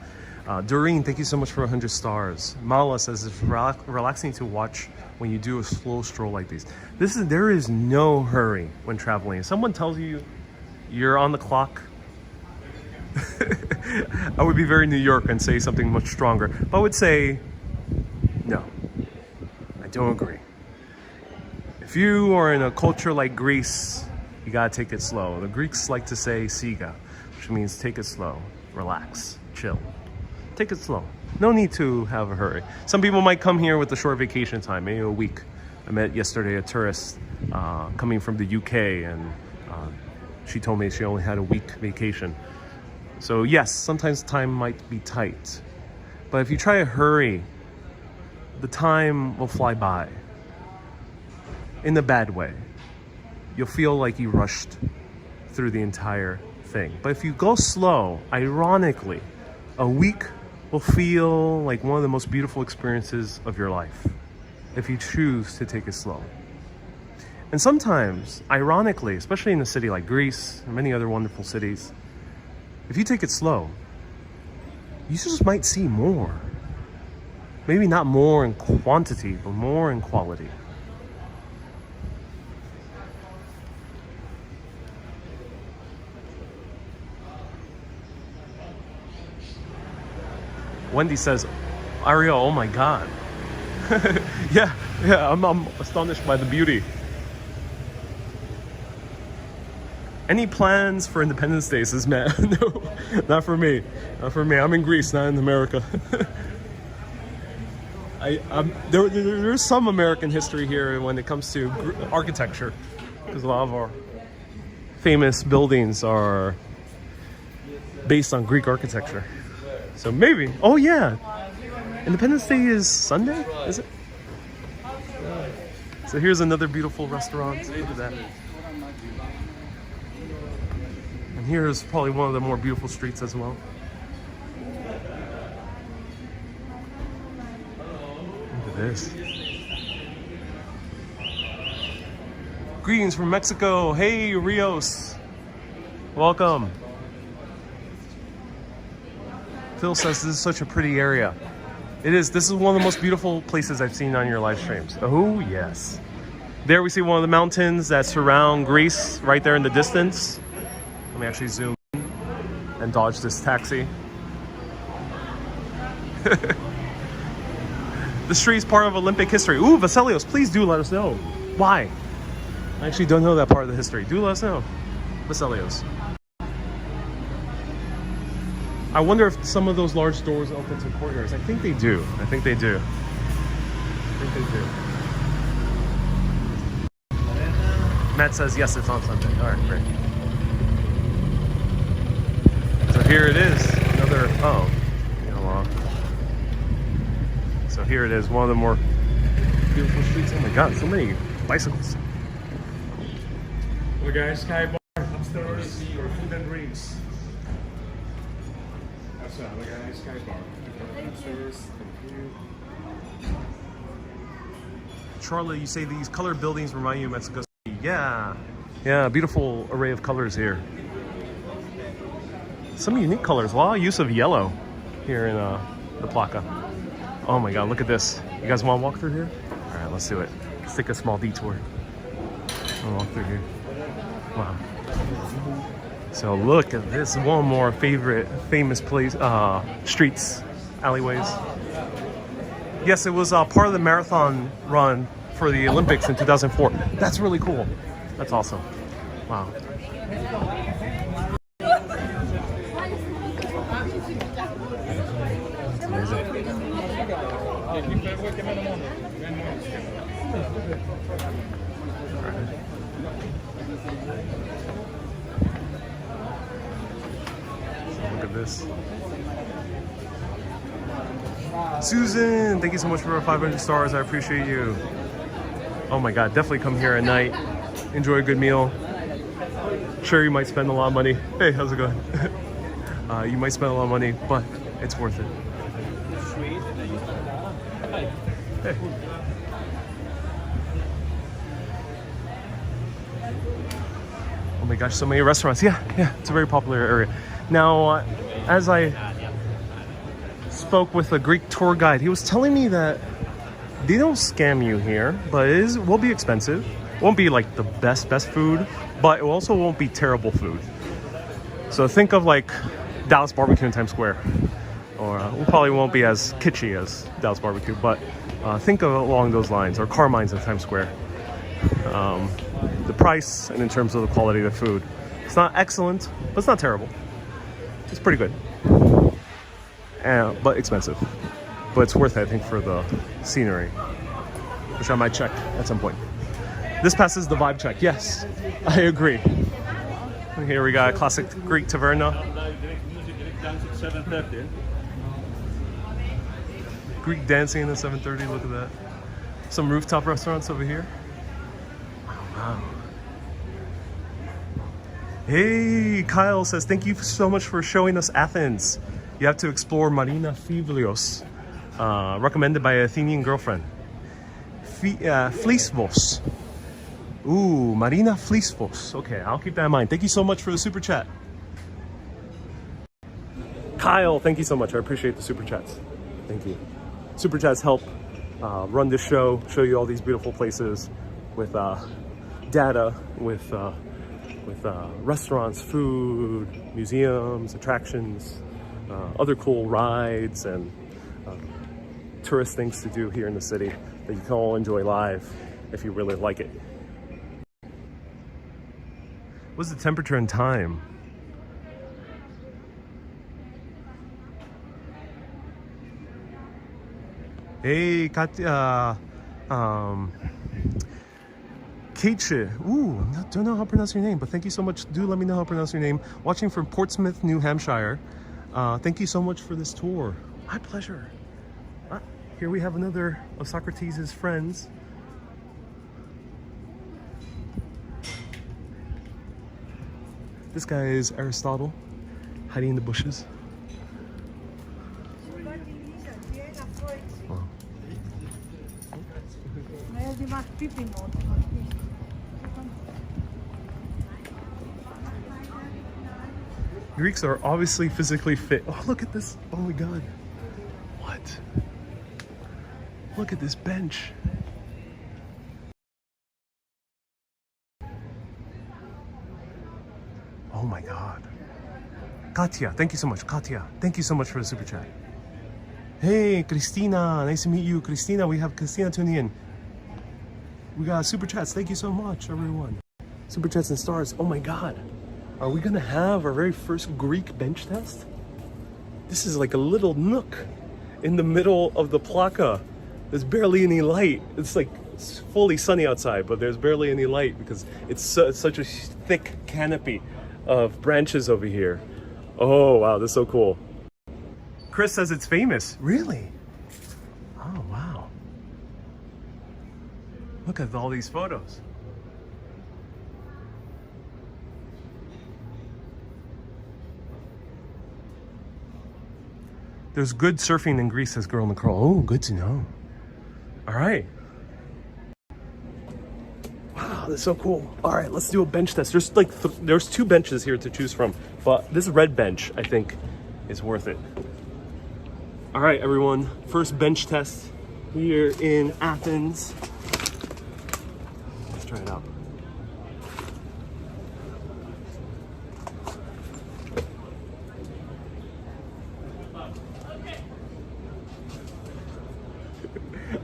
S1: Doreen, thank you so much for 100 stars. Mala says it's relaxing to watch when you do a slow stroll like these. There is no hurry when traveling. If someone tells you you're on the clock, I would be very New York and say something much stronger. But I would say, no, I don't agree. If you are in a culture like Greece, you gotta take it slow. The Greeks like to say siga, which means take it slow, relax, chill. Take it slow. No need to have a hurry. Some people might come here with a short vacation time, maybe a week. I met yesterday a tourist coming from the UK, and she told me she only had a week vacation. So yes, sometimes time might be tight. But if you try to hurry, the time will fly by. In a bad way. You'll feel like you rushed through the entire thing. But if you go slow, ironically, a week will feel like one of the most beautiful experiences of your life if you choose to take it slow. And sometimes, ironically, especially in a city like Greece and many other wonderful cities, if you take it slow, you just might see more. Maybe not more in quantity, but more in quality. Wendy says, Ariel, oh my God. yeah, I'm astonished by the beauty. Any plans for Independence Day, says Matt? No, not for me. Not for me. I'm in Greece, not in America. There's some American history here when it comes to architecture, because a lot of our famous buildings are based on Greek architecture. So maybe. Oh yeah, Independence Day is Sunday, is it? So here's another beautiful restaurant. Look at that. And here's probably one of the more beautiful streets as well. Look at this. Greetings from Mexico. Hey, Rios. Welcome. Phil says this is such a pretty area. It is. This is one of the most beautiful places I've seen on your live streams. Oh, yes. There we see one of the mountains that surround Greece right there in the distance. Let me actually zoom in and dodge this taxi. The street is part of Olympic history. Ooh, Vasilios, please do let us know. Why? I actually don't know that part of the history. Do let us know, Vasilios. I wonder if some of those large doors open to courtyards. I think they do. I think they do. Matt says, yes, it's on Sunday. All right, great. So here it is. Another, so here it is. One of the more beautiful streets. Oh my God, so many bicycles.
S2: Look guys, Sky Bar upstairs for food and drinks. That's right, look at Sky Bar. Upstairs, thank you.
S1: Charlotte, you say these colored buildings remind you of Mexico City. Yeah. Yeah, beautiful array of colors here. Some unique colors. A lot of use of yellow here in the Plaka. Oh my God, look at this. You guys want to walk through here? All right, let's do it. Let's take a small detour. I'll walk through here. Wow. So look at this. One more famous place, streets, alleyways. Yes, it was part of the marathon run for the Olympics in 2004. That's really cool. That's awesome. Wow. That's amazing. Look at this. Susan, thank you so much for 500 stars. I appreciate you. Oh my God, definitely come here at night. Enjoy a good meal. Sure, you might spend a lot of money. Hey, how's it going? You might spend a lot of money, but it's worth it. Hey. Oh my gosh, so many restaurants. Yeah, it's a very popular area. Now, as I spoke with a Greek tour guide, he was telling me that they don't scam you here, but it will be expensive. It won't be like the best food, but it also won't be terrible food. So think of like Dallas barbecue in Times Square, or it probably won't be as kitschy as Dallas barbecue, but think of it along those lines, or Carmine's in Times Square. The price and in terms of the quality of the food, it's not excellent, but it's not terrible. It's pretty good, but expensive. But it's worth it, I think, for the scenery, which I might check at some point. This passes the vibe check. Yes, I agree. Here we got a classic Greek taverna. Greek dancing at 7:30. Look at that. Some rooftop restaurants over here. Wow. Hey, Kyle says, thank you so much for showing us Athens. You have to explore Marina Fivlios, recommended by an Athenian girlfriend. Flisvos. Ooh, Marina Flisvos. Okay, I'll keep that in mind. Thank you so much for the super chat. Kyle, thank you so much. I appreciate the super chats. Thank you. Super chats help run this show you all these beautiful places with data, with restaurants, food, museums, attractions, other cool rides, and tourist things to do here in the city that you can all enjoy live if you really like it. What's the temperature and time? Hey, Katya. Kate, ooh, don't know how to pronounce your name, but thank you so much. Do let me know how to pronounce your name. Watching from Portsmouth, New Hampshire. Thank you so much for this tour. My pleasure. Here we have another of Socrates' friends. This guy is Aristotle, hiding in the bushes. Wow. Greeks are obviously physically fit. Oh, look at this. Oh my God. What? Look at this bench. Oh my God. Katya, thank you so much. Katya, thank you so much for the super chat. Hey, Christina, nice to meet you. Christina, we have Christina tuning in. We got super chats. Thank you so much, everyone. Super chats and stars. Oh my God. Are we gonna have our very first Greek bench test? This is like a little nook in the middle of the Plaka. There's barely any light. It's like it's fully sunny outside, but there's barely any light because it's such a thick canopy of branches over here. Oh wow, this is so cool. Chris says it's famous. Really? Oh wow. Look at all these photos. There's good surfing in Greece, says Girl in the Curl. Oh, good to know. All right. This is so cool. All right, let's do a bench test. There's like there's 2 benches here to choose from, but this red bench I think is worth it. All right, everyone, first bench test here in Athens. Let's try it out.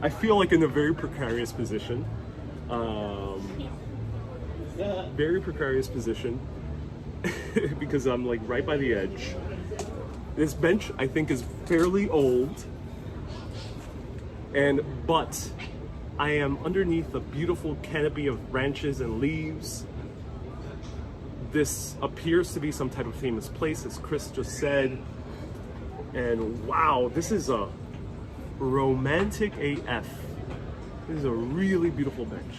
S1: I feel like in a very precarious position. Very precarious position because I'm like right by the edge. This bench I think is fairly old, but I am underneath a beautiful canopy of branches and leaves. This appears to be some type of famous place, as Chris just said. And wow, this is a romantic AF. This is a really beautiful bench.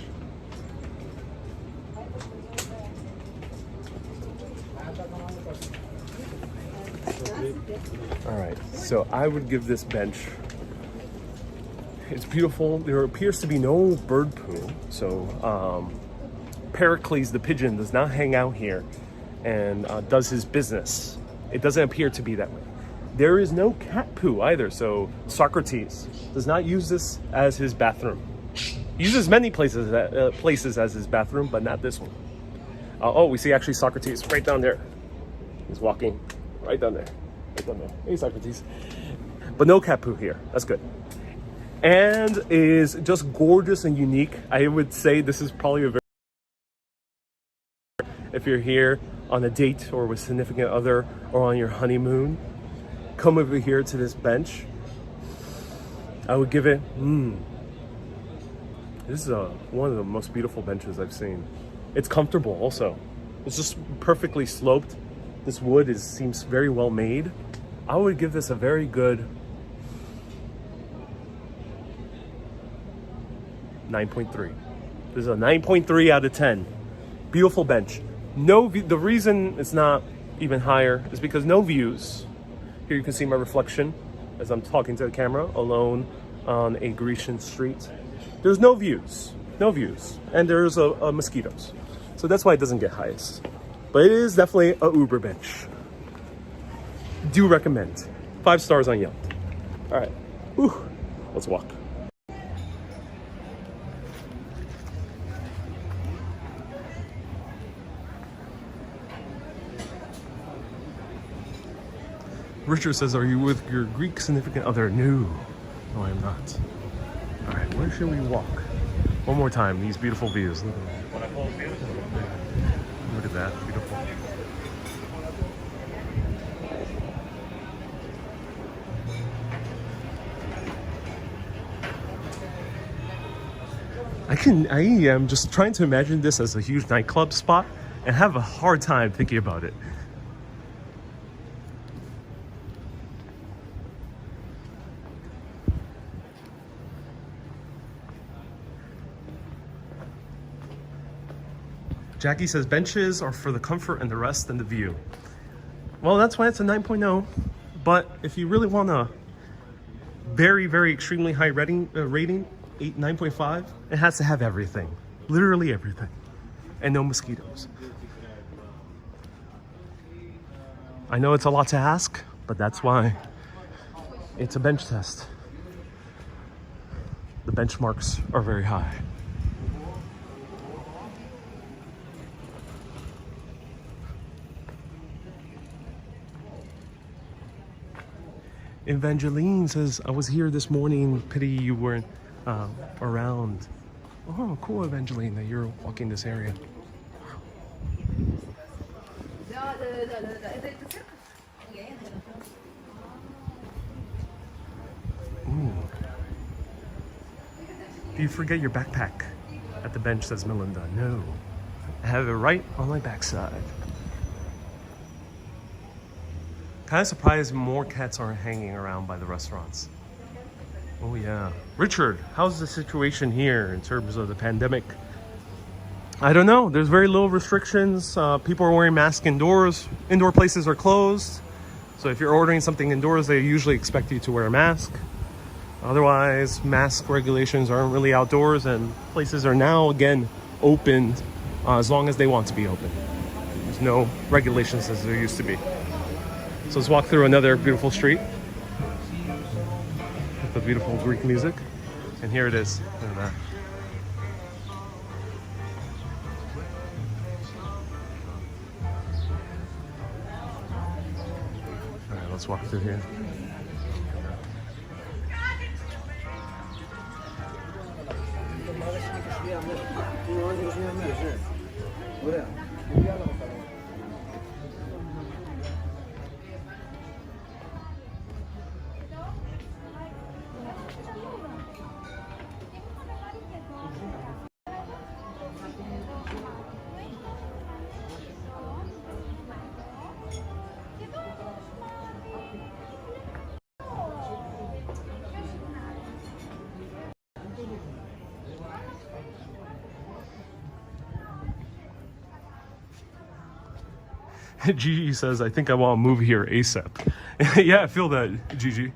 S1: All right, so I would give this bench, it's beautiful. There appears to be no bird poo. So Pericles the pigeon does not hang out here and does his business. It doesn't appear to be that way. There is no cat poo either. So Socrates does not use this as his bathroom. He uses many places as his bathroom, but not this one. Oh, we see actually Socrates right down there. He's walking right down there. Right down there. Hey, Socrates. But no cat poo here. That's good. And is just gorgeous and unique. I would say this is probably a very... If you're here on a date or with significant other or on your honeymoon, come over here to this bench. I would give it... This is one of the most beautiful benches I've seen. It's comfortable also. It's just perfectly sloped. This wood seems very well made. I would give this a very good 9.3. This is a 9.3 out of 10. Beautiful bench. No view. The reason it's not even higher is because no views. Here you can see my reflection as I'm talking to the camera alone on a Grecian street. There's no views, and there's mosquitoes. So that's why it doesn't get highest. But it is definitely a Uber bench. Do recommend. 5 stars on Yelp. All right, let's walk. Richard says, are you with your Greek significant other? No, I am not. All right, where should we walk? One more time, these beautiful views. Look at that, beautiful. I am just trying to imagine this as a huge nightclub spot and have a hard time thinking about it. Jackie says benches are for the comfort and the rest and the view. Well, that's why it's a 9.0. But if you really want a very, very extremely high rating, 9.5, it has to have everything. Literally everything. And no mosquitoes. I know it's a lot to ask, but that's why it's a bench test. The benchmarks are very high. Evangeline says, I was here this morning. Pity you weren't around. Oh, cool, Evangeline, that you're walking this area. Ooh. Do you forget your backpack at the bench, says Melinda? No. I have it right on my backside. Kind of surprised more cats aren't hanging around by the restaurants. Oh yeah. Richard, how's the situation here in terms of the pandemic? I don't know. There's very little restrictions. People are wearing masks indoors. Indoor places are closed. So if you're ordering something indoors, they usually expect you to wear a mask. Otherwise, mask regulations aren't really outdoors, and places are now again open as long as they want to be open. There's no regulations as there used to be. So let's walk through another beautiful street with the beautiful Greek music. And here it is. Look at that. All right, let's walk through here. Gigi says, I think I want to move here ASAP. Yeah, I feel that, Gigi.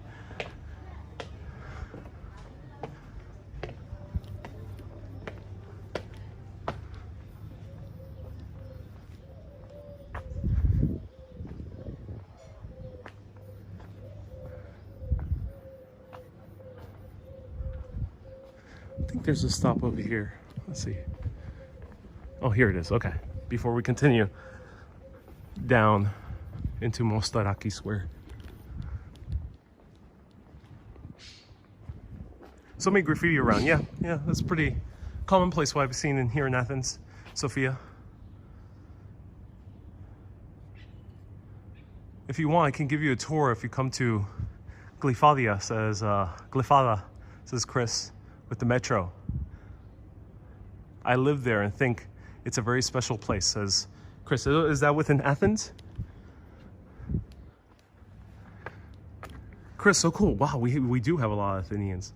S1: I think there's a stop over here. Let's see. Oh, here it is. Okay. Before we continue down into Mostaraki Square. So many graffiti around. Yeah, that's pretty commonplace what I've seen in here in Athens, Sophia. If you want, I can give you a tour if you come to Glyfadia, Glyfada, says Chris, with the metro. I live there and think it's a very special place, says Chris. Is that within Athens? Chris, so cool. Wow, we do have a lot of Athenians.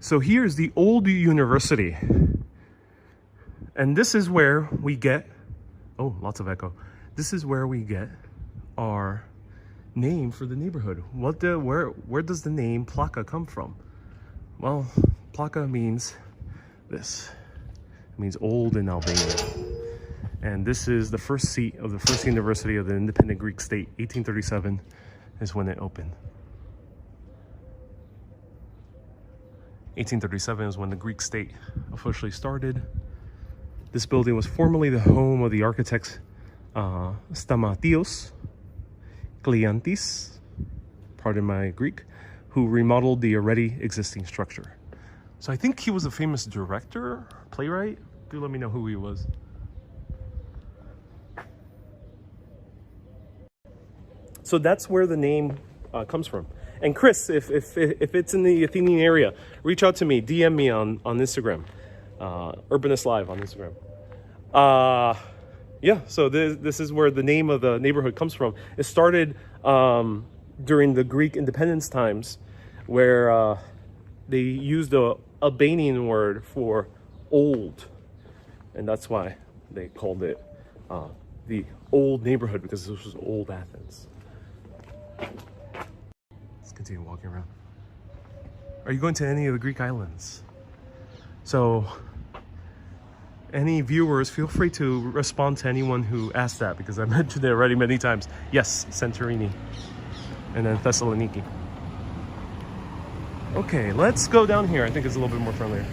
S1: So here's the old university. And this is where we get, oh, lots of echo. This is where we get our name for the neighborhood. Where does the name Plaka come from? Well, Plaka means this. It means old in Albania. And this is the first seat of the first university of the independent Greek state. 1837 is when it opened. 1837 is when the Greek state officially started. This building was formerly the home of the architects Stamatios Kleanthis, pardon my Greek, who remodeled the already existing structure. So I think he was a famous director, playwright. Do let me know who he was. So that's where the name comes from. And Chris, if it's in the Athenian area, reach out to me, DM me on Instagram, Urbanist Live on Instagram. Yeah, so this is where the name of the neighborhood comes from. It started during the Greek independence times, where they used the Albanian word for old, and that's why they called it the old neighborhood, because this was old Athens. Let's continue walking around. Are you going to any of the Greek islands? So any viewers, feel free to respond to anyone who asked that, because I mentioned it already many times. Yes, Santorini, and then Thessaloniki. Okay, let's go down here. I think it's a little bit more friendlier.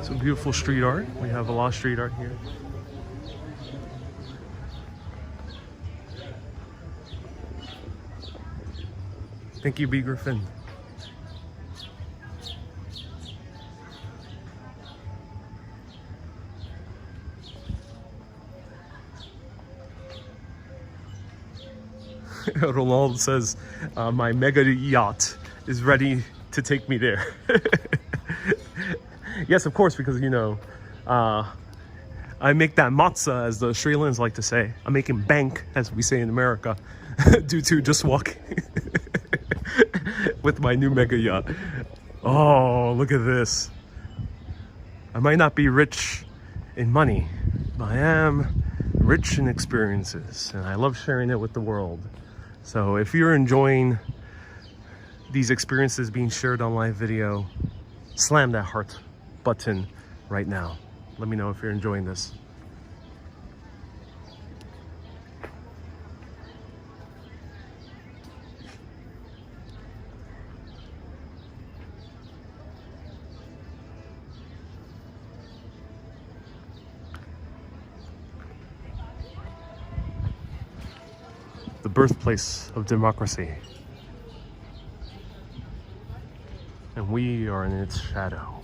S1: Some beautiful street art. We have a lot of street art here. Thank you, B. Griffin. Ronald says, my mega yacht is ready to take me there. Yes, of course, because, you know, I make that matzah, as the Sri Lankans like to say. I'm making bank, as we say in America, due to just walking with my new mega yacht. Oh, look at this. I might not be rich in money, but I am rich in experiences, and I love sharing it with the world. So if you're enjoying these experiences being shared on live video, slam that heart button right now. Let me know if you're enjoying this. The birthplace of democracy. And we are in its shadow.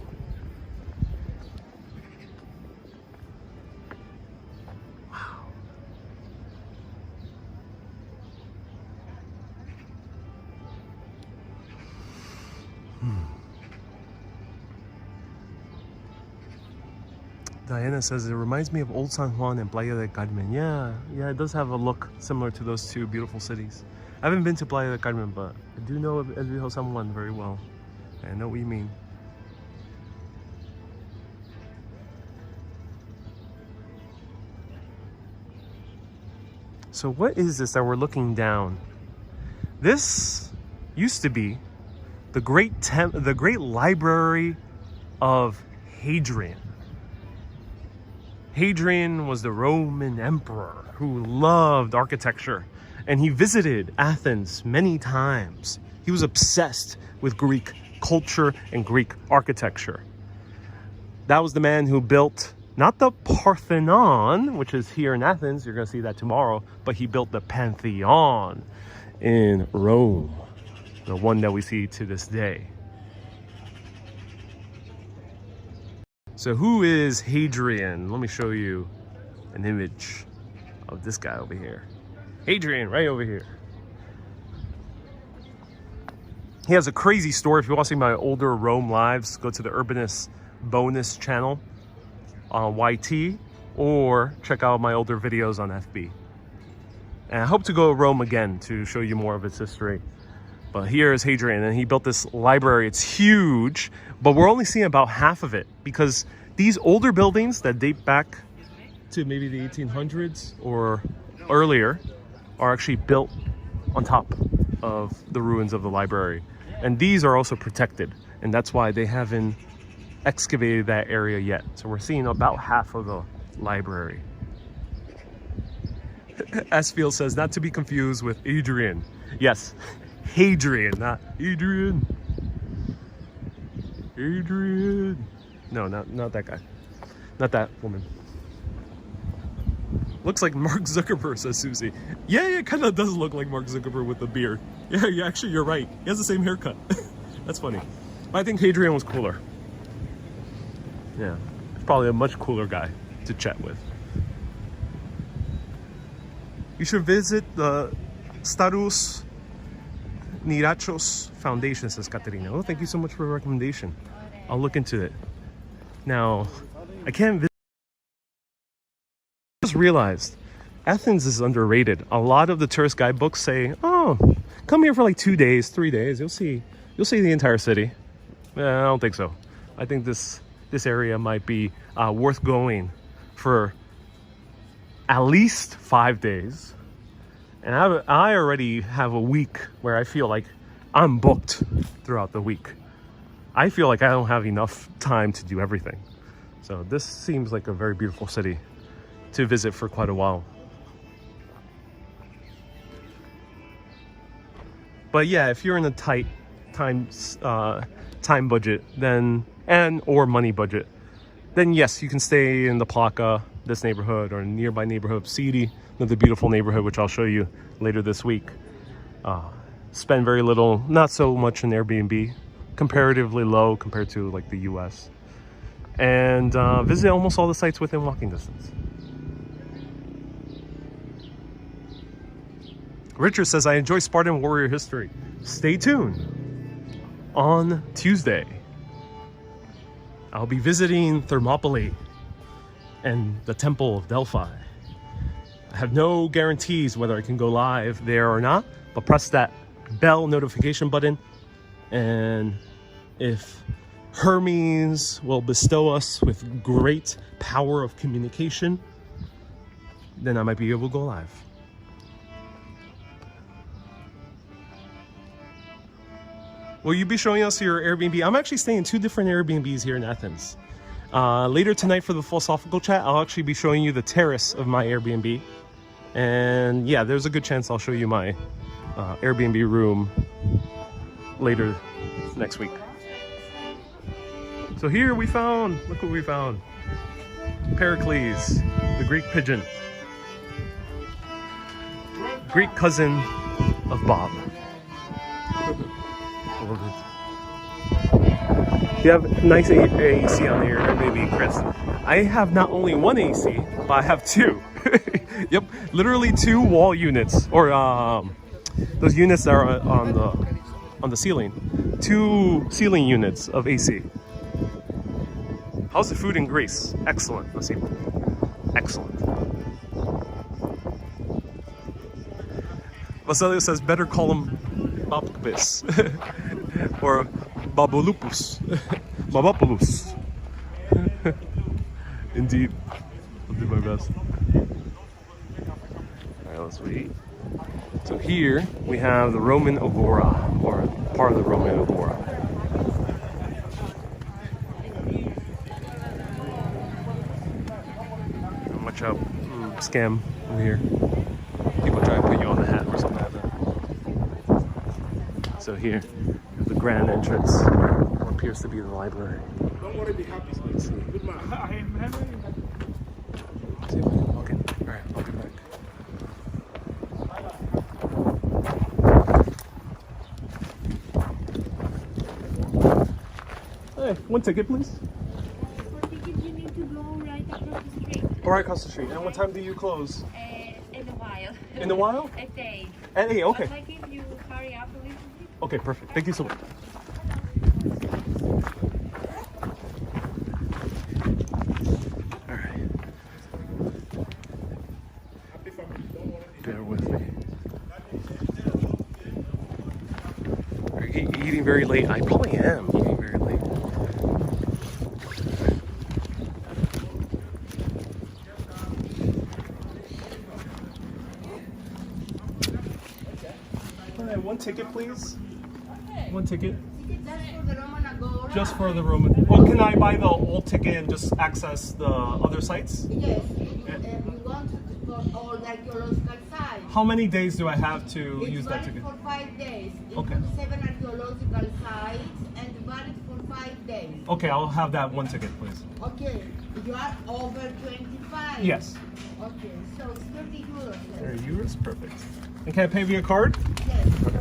S1: Wow. Diana says it reminds me of Old San Juan and Playa del Carmen. Yeah, it does have a look similar to those two beautiful cities. I haven't been to Playa del Carmen, but I do know of El Viejo San Juan very well. I know what you mean. So what is this that we're looking down? This used to be the great library of Hadrian. Hadrian was the Roman emperor who loved architecture, and he visited Athens many times. He was obsessed with Greek culture and Greek architecture. That was the man who built not the Parthenon, which is here in Athens, you're going to see that tomorrow, but he built the Pantheon in Rome, the one that we see to this day. So who is Hadrian? Let me show you an image of this guy over here. Hadrian, right over here. He has a crazy story. If you want to see my older Rome lives, go to the Urbanist bonus channel on YT, or check out my older videos on FB. And I hope to go to Rome again to show you more of its history. But here is Hadrian, and he built this library. It's huge, but we're only seeing about half of it because these older buildings that date back to maybe the 1800s or earlier are actually built on top of the ruins of the library. And these are also protected, and that's why they haven't excavated that area yet. So we're seeing about half of the library. Asfield says, not to be confused with Adrian. Yes, Hadrian, not Adrian. Adrian. No, not that guy. Not that woman. Looks like Mark Zuckerberg, says Susie. Yeah, it kind of does look like Mark Zuckerberg with the beard. Yeah, actually, you're right. He has the same haircut. That's funny. But I think Hadrian was cooler. Yeah, he's probably a much cooler guy to chat with. You should visit the Staros Nirachos Foundation, says Katerina. Oh, thank you so much for the recommendation. I'll look into it. Now, I can't visit. I just realized Athens is underrated. A lot of the tourist guidebooks say, oh, come here for like 2 days, 3 days. You'll see the entire city. I don't think so. I think this area might be worth going for at least 5 days. And I already have a week where I feel like I'm booked throughout the week. I feel like I don't have enough time to do everything. So this seems like a very beautiful city to visit for quite a while. But yeah, if you're in a tight time budget, then or money budget, then yes, you can stay in the Plaka, this neighborhood, or nearby neighborhood of City, another beautiful neighborhood which I'll show you later this week. Spend very little, not so much in Airbnb, comparatively low compared to like the US, and visit almost all the sites within walking distance. Richard says, I enjoy Spartan warrior history. Stay tuned. On Tuesday, I'll be visiting Thermopylae and the Temple of Delphi. I have no guarantees whether I can go live there or not, but press that bell notification button, and if Hermes will bestow us with great power of communication, then I might be able to go live. Will you be showing us your Airbnb? I'm actually staying in 2 different Airbnbs here in Athens. Later tonight for the philosophical chat, I'll actually be showing you the terrace of my Airbnb. And yeah, there's a good chance I'll show you my Airbnb room later next week. So here we found, look what we found. Pericles, the Greek pigeon. Greek cousin of Bob. You have nice AC on here, maybe, Chris. I have not only one AC, but I have 2. Yep, literally 2 wall units, or those units that are on the ceiling. 2 ceiling units of AC. How's the food in Greece? Excellent. Let's see. Excellent. Vasilio says better call him Babkbis or Babolupus. Babopoulos. Indeed. I'll do my best. Alright, let's wait. So here we have the Roman Agora, or part of the Roman Agora. Watch out, scam over here. People try to put you on the hat or something like that. So here, the grand entrance, what appears to be the library.
S2: Don't worry, be happy.
S1: Let's see.
S2: Good man. I am happy.
S1: See if I can walk in. Alright, I'll be back. Hey, 1 ticket, please.
S3: For tickets, you need to go right across the street.
S1: All right, across the street. And what time do you close?
S3: In a while.
S1: In a while?
S3: At 8.
S1: At 8, okay.
S3: But like if you hurry up a little bit.
S1: Okay, perfect. Thank you so much. All right. Bear with me. Are you eating very late? I probably am eating very late. All right, 1 ticket, please. 1 ticket. Just for the Roman. Oh, can I buy the old ticket and just access the other sites?
S4: Yes, if you want to go all archaeological sites.
S1: How many days do I have to use that
S4: It's valid
S1: ticket?
S4: for 5 days.
S1: Okay.
S4: Includes 7 archaeological sites and valid for 5 days.
S1: Okay, I'll have that 1 ticket, please.
S4: Okay, you are over 25.
S1: Yes.
S4: Okay, so it's 30 euros.
S1: 30 euros, perfect. And can I pay via card?
S4: Yes, sure.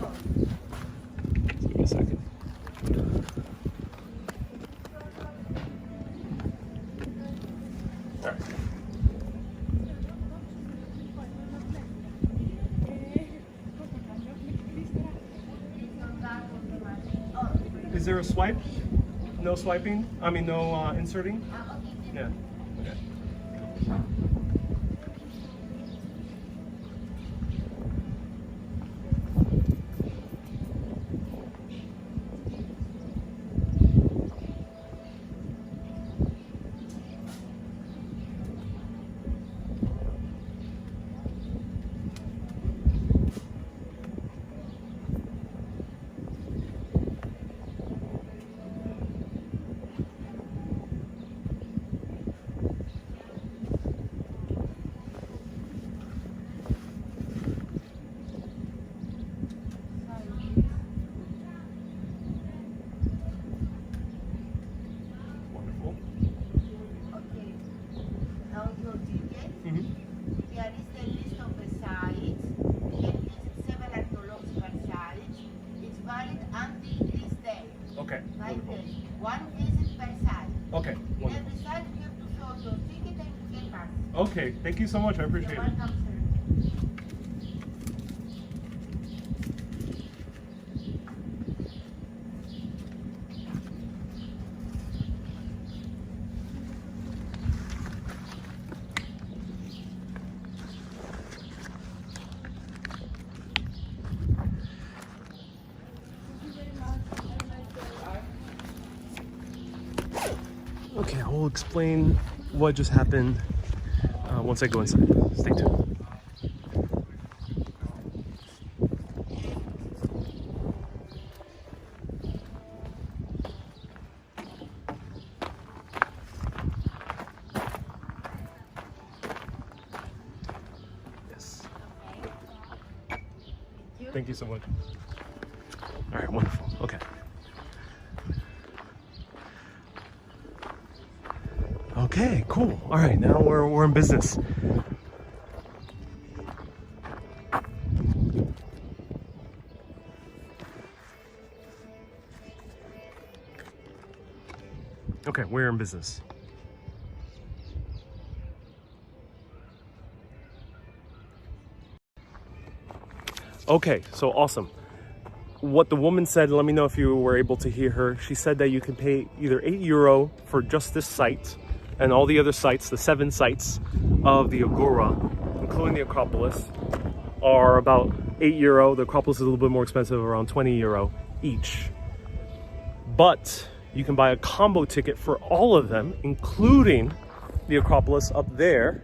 S1: Give me a second. All right. Is there a swipe? No swiping? I mean, no inserting? Yeah. Okay. Wonderful.
S4: Okay. Now your ticket.
S1: Mm-hmm.
S4: Here is the list of the sites. We have visited 7 archaeological sites. It's valid until this day.
S1: Okay.
S4: 5
S1: Wonderful.
S4: days. 1 visit per site.
S1: Okay.
S4: In
S1: Wonderful.
S4: every site you have to show your ticket and you get back.
S1: Okay. Thank you so much. I appreciate
S4: You're
S1: it.
S4: welcome, sir.
S1: will explain what just happened once I go inside. Stay tuned. Yes. Thank you so much. All right, wonderful. Okay. Okay, cool. All right, now we're in business. Okay, we're in business. Okay, so awesome. What the woman said, let me know if you were able to hear her. She said that you can pay either €8 for just this site, and all the other sites, the 7 sites of the Agora, including the Acropolis, are about €8. The Acropolis is a little bit more expensive, around €20 each. But you can buy a combo ticket for all of them, including the Acropolis up there,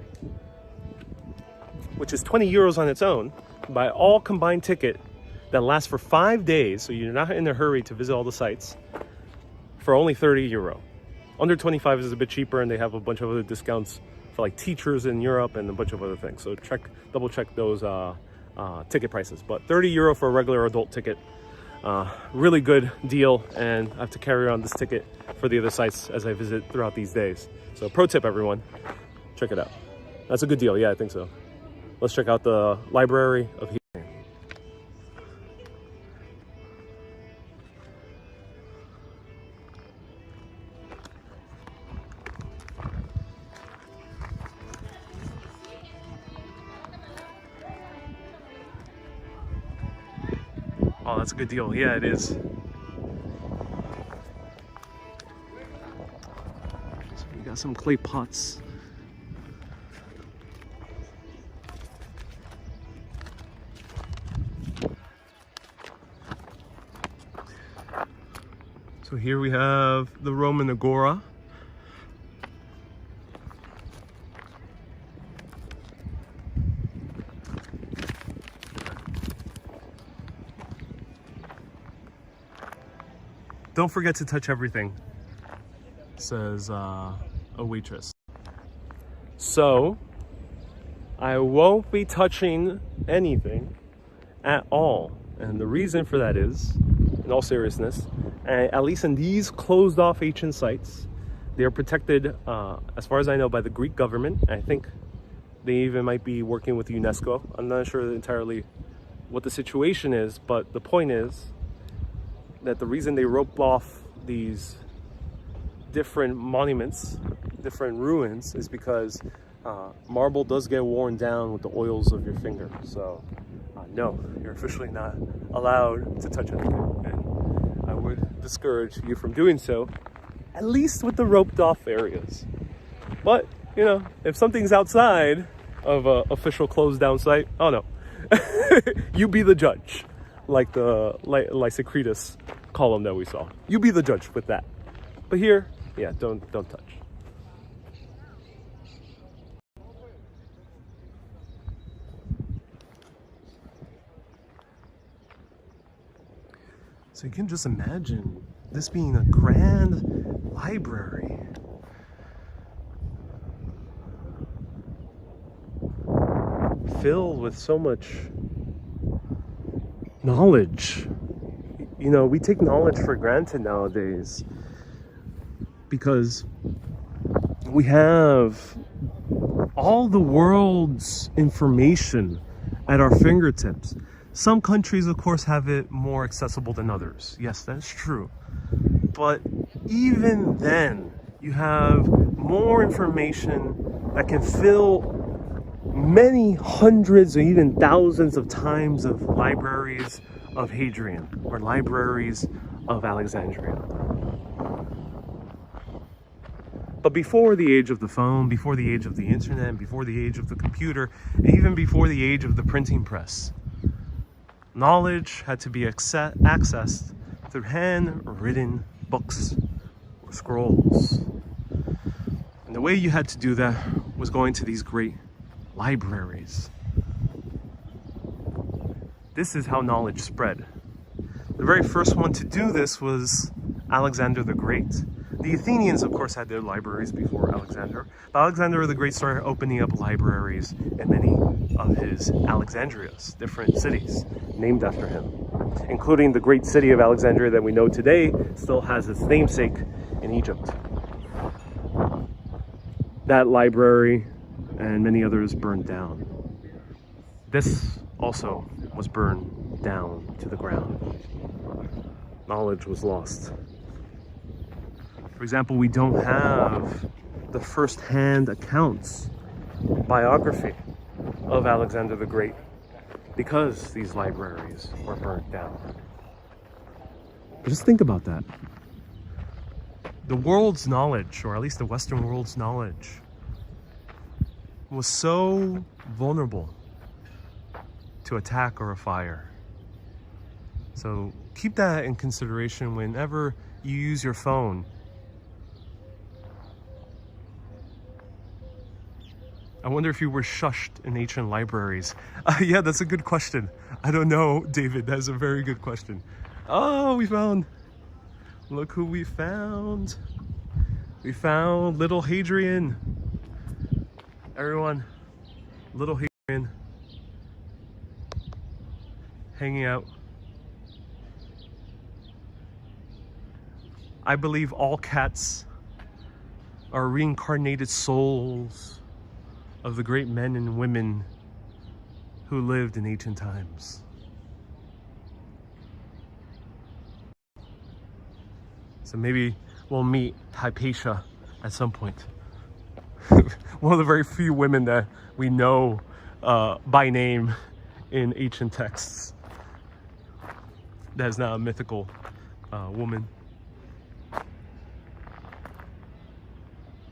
S1: which is €20 on its own. Buy all combined ticket that lasts for 5 days, so you're not in a hurry to visit all the sites, for only €30. Under 25 is a bit cheaper, and they have a bunch of other discounts for like teachers in Europe and a bunch of other things. So double check those ticket prices. But €30 for a regular adult ticket, really good deal. And I have to carry on this ticket for the other sites as I visit throughout these days. So pro tip, everyone, check it out. That's a good deal. Yeah, I think so. Let's check out the library of Hadrian. Oh, that's a good deal. Yeah, it is. So we got some clay pots. So here we have the Roman Agora. Don't forget to touch everything, says a waitress. So I won't be touching anything at all. And the reason for that is, in all seriousness, at least in these closed off ancient sites, they are protected, as far as I know, by the Greek government. I think they even might be working with UNESCO. I'm not sure entirely what the situation is, but the point is that the reason they roped off these different monuments, different ruins, is because marble does get worn down with the oils of your finger. So no, you're officially not allowed to touch anything. And I would discourage you from doing so, at least with the roped off areas. But, you know, if something's outside of an official closed down site, oh no, you be the judge. Like the Lycicretus column that we saw. You be the judge with that. But here, yeah, don't touch. So you can just imagine this being a grand library. Filled with so much knowledge. You know, we take knowledge for granted nowadays because we have all the world's information at our fingertips. Some countries, of course, have it more accessible than others. Yes, that's true. But even then, you have more information that can fill many hundreds or even thousands of times of libraries of Hadrian or libraries of Alexandria. But before the age of the phone, before the age of the internet, before the age of the computer, and even before the age of the printing press, knowledge had to be accessed through handwritten books or scrolls. the way you had to do that was going to these great libraries. This is how knowledge spread. The very first one to do this was Alexander the Great. The Athenians, of course, had their libraries before Alexander, but Alexander the Great started opening up libraries in many of his Alexandrias, different cities named after him, including the great city of Alexandria that we know today still has its namesake in Egypt. That library and many others burned down. This also was burned down to the ground. Knowledge was lost. For example, we don't have the first-hand accounts, biography of Alexander the Great because these libraries were burnt down. But just think about that. The world's knowledge, or at least the Western world's knowledge, was so vulnerable to attack or a fire. So keep that in consideration whenever you use your phone. I wonder if you were shushed in ancient libraries. Yeah, that's a good question. I don't know, David. That's a very good question. Oh, we found... Look who we found. We found little Hadrian. Everyone, little Hadrian. Hanging out. I believe all cats are reincarnated souls of the great men and women who lived in ancient times. So maybe we'll meet Hypatia at some point. One of the very few women that we know by name in ancient texts. That is not a mythical woman.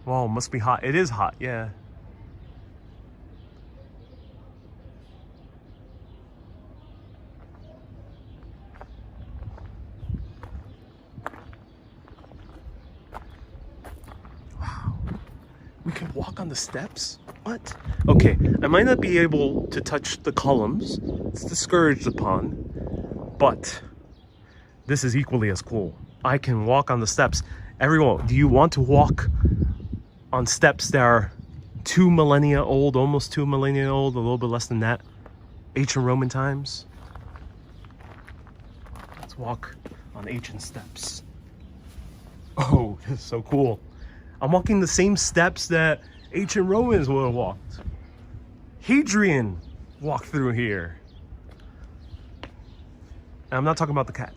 S1: Wow, must be hot. It is hot, yeah. We can walk on the steps? What? Okay, I might not be able to touch the columns. It's discouraged upon. But this is equally as cool. I can walk on the steps. Everyone, do you want to walk on steps that are 2 millennia old, almost 2 millennia old, a little bit less than that? Ancient Roman times? Let's walk on ancient steps. Oh, this is so cool. I'm walking the same steps that ancient Romans would have walked. Hadrian walked through here. And I'm not talking about the cat.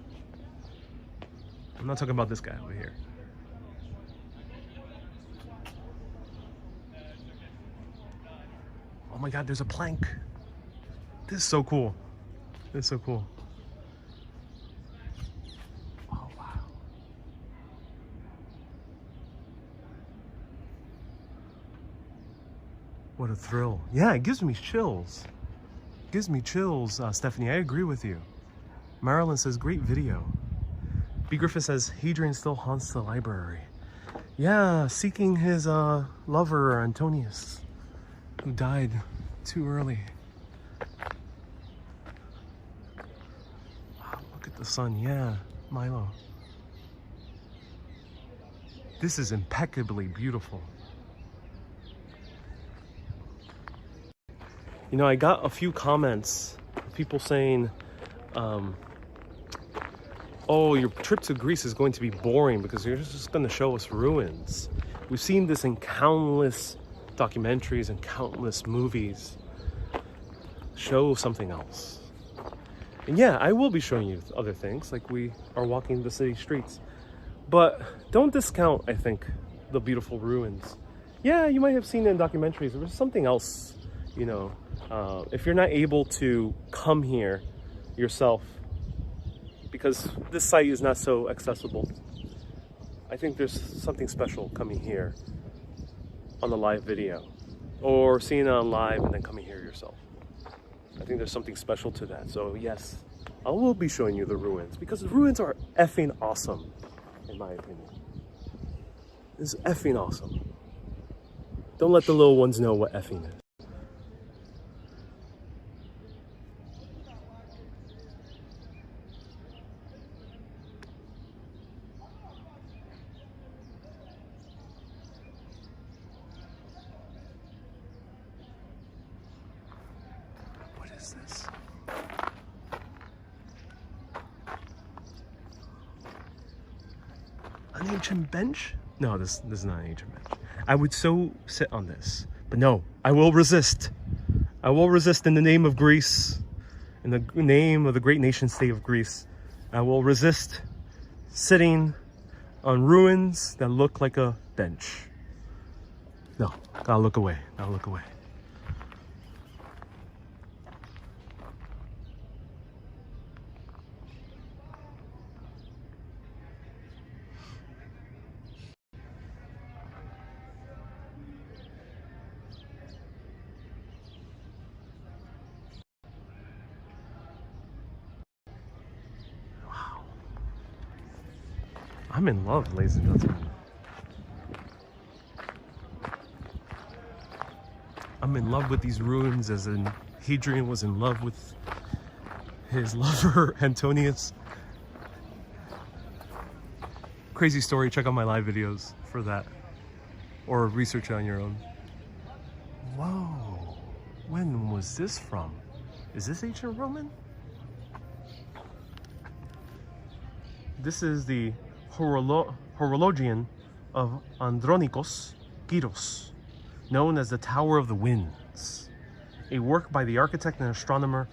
S1: I'm not talking about this guy over here. Oh my God, there's a plank. This is so cool. This is so cool. Oh, wow. What a thrill. Yeah, it gives me chills. It gives me chills, Stephanie. I agree with you. Marilyn says, great video. B. Griffith says, Hadrian still haunts the library. Yeah, seeking his lover, Antonius, who died too early. Wow, look at the sun. Yeah, Milo. This is impeccably beautiful. You know, I got a few comments, people saying, oh, your trip to Greece is going to be boring because you're just going to show us ruins. We've seen this in countless documentaries and countless movies. Show something else. And yeah, I will be showing you other things, like we are walking the city streets. But don't discount, I think, the beautiful ruins. Yeah, you might have seen it in documentaries. There was something else, you know. If you're not able to come here yourself, because this site is not so accessible, I think there's something special coming here on the live video, or seeing it on live and then coming here yourself. I think there's something special to that. So yes, I will be showing you the ruins, because the ruins are effing awesome, in my opinion. It's effing awesome. Don't let the little ones know what effing is. What is this? An ancient bench? No, this is not an ancient bench. I would so sit on this, but no, I will resist. I will resist in the name of Greece, in the name of the great nation state of Greece. I will resist sitting on ruins that look like a bench. No, gotta look away, gotta look away. I'm in love, ladies and gentlemen. I'm in love with these ruins as in Hadrian was in love with his lover, Antonius. Crazy story, check out my live videos for that. Or research it on your own. Whoa, when was this from? Is this ancient Roman? This is the Horologian of Andronicos, Quiroz, known as the Tower of the Winds, a work by the architect and astronomer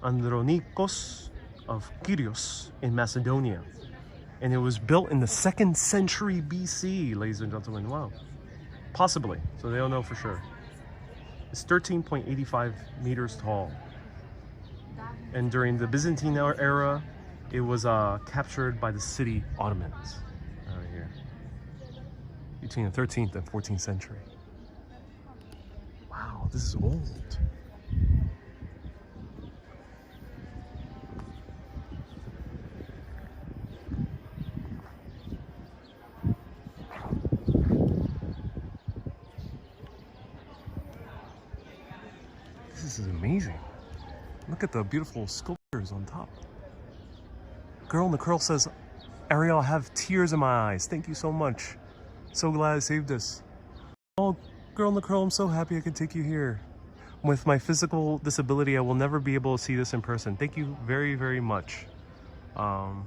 S1: Andronicos of Quiroz in Macedonia. And it was built in the 2nd century BC, ladies and gentlemen. Wow. Possibly, so they don't know for sure. It's 13.85 meters tall. And during the Byzantine era, it was captured by the city Ottomans right here between the 13th and 14th century. Wow, this is old. This is amazing. Look at the beautiful sculptures on top. Girl in the Curl says, Ariel, I have tears in my eyes. Thank you so much. So glad I saved this. Oh, Girl in the Curl, I'm so happy I could take you here. With my physical disability, I will never be able to see this in person. Thank you very, very much for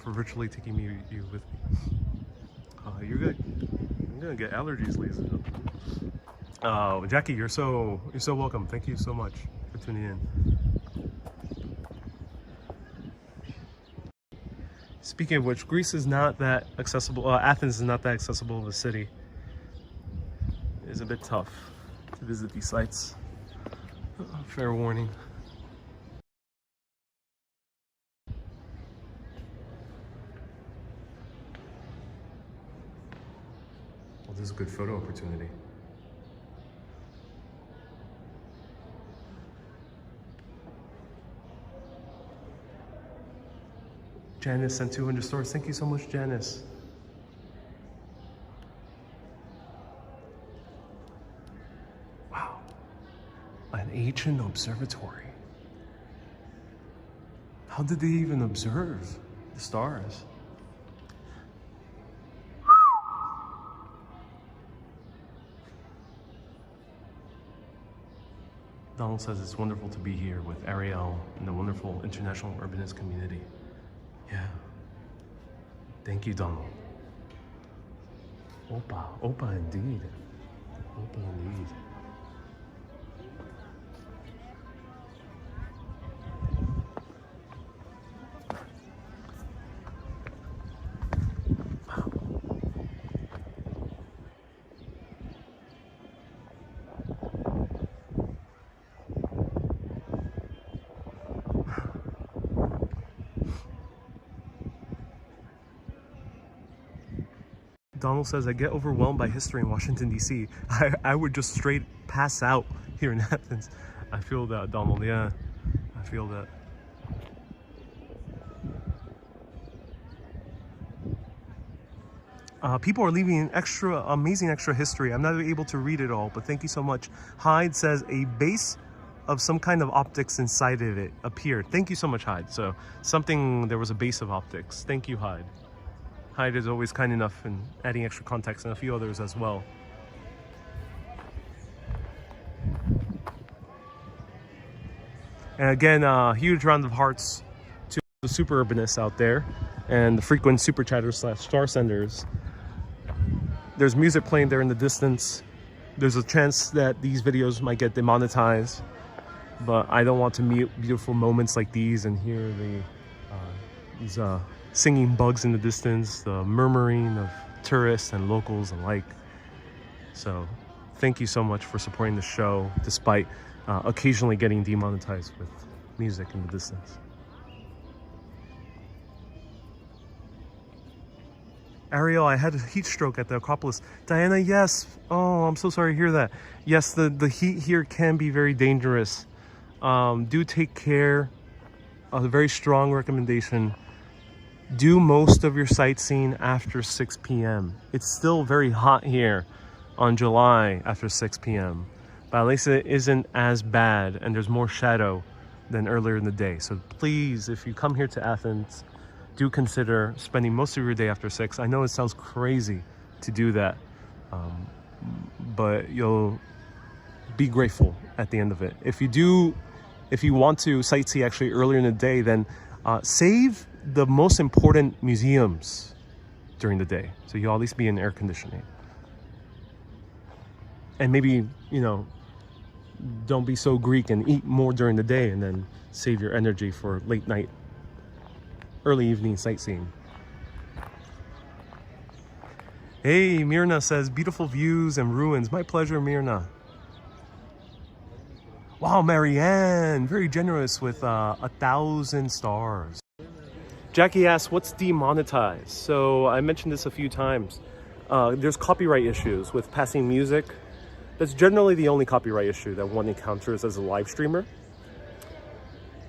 S1: virtually taking you with me. You're good. I'm gonna get allergies, ladies and gentlemen. Oh, Jackie, you're so welcome. Thank you so much for tuning in. Speaking of which, Greece is not that accessible. Athens is not that accessible of a city. It is a bit tough to visit these sites. Fair warning. Well, this is a good photo opportunity. Janice sent 200 stars. Thank you so much, Janice. Wow. An ancient observatory. How did they even observe the stars? Donald says it's wonderful to be here with Ariel and the wonderful international urbanist community. Yeah. Thank you, Donald. Opa indeed. Opa indeed. Donald says, I get overwhelmed by history in Washington, D.C. I would just straight pass out here in Athens. I feel that, Donald. Yeah, I feel that. People are leaving amazing extra history. I'm not able to read it all, but thank you so much. Hyde says a base of some kind of optics inside of it appeared. Thank you so much, Hyde. So there was a base of optics. Thank you, Hyde. Hyde is always kind enough in adding extra context, and a few others as well. And again, huge round of hearts to the super urbanists out there and the frequent super chatters / star senders. There's music playing there in the distance. There's a chance that these videos might get demonetized, but I don't want to mute beautiful moments like these and hear these singing bugs in the distance, the murmuring of tourists and locals alike. So thank you so much for supporting the show, despite occasionally getting demonetized with music in the distance. Ariel, I had a heat stroke at the Acropolis. Diana, yes. Oh, I'm so sorry to hear that. Yes, the heat here can be very dangerous. Do take care. A very strong recommendation. Do most of your sightseeing after 6 p.m. It's still very hot here on July after 6 p.m. But at least it isn't as bad and there's more shadow than earlier in the day. So please, if you come here to Athens, do consider spending most of your day after 6. I know it sounds crazy to do that, but you'll be grateful at the end of it. If you want to sightsee actually earlier in the day, then save the most important museums during the day. So you'll at least be in air conditioning. And maybe, don't be so Greek and eat more during the day and then save your energy for late night, early evening sightseeing. Hey, Mirna says, beautiful views and ruins. My pleasure, Mirna. Wow, Marianne, very generous with 1,000 stars. Jackie asks, what's demonetized? So I mentioned this a few times. There's copyright issues with passing music. That's generally the only copyright issue that one encounters as a live streamer.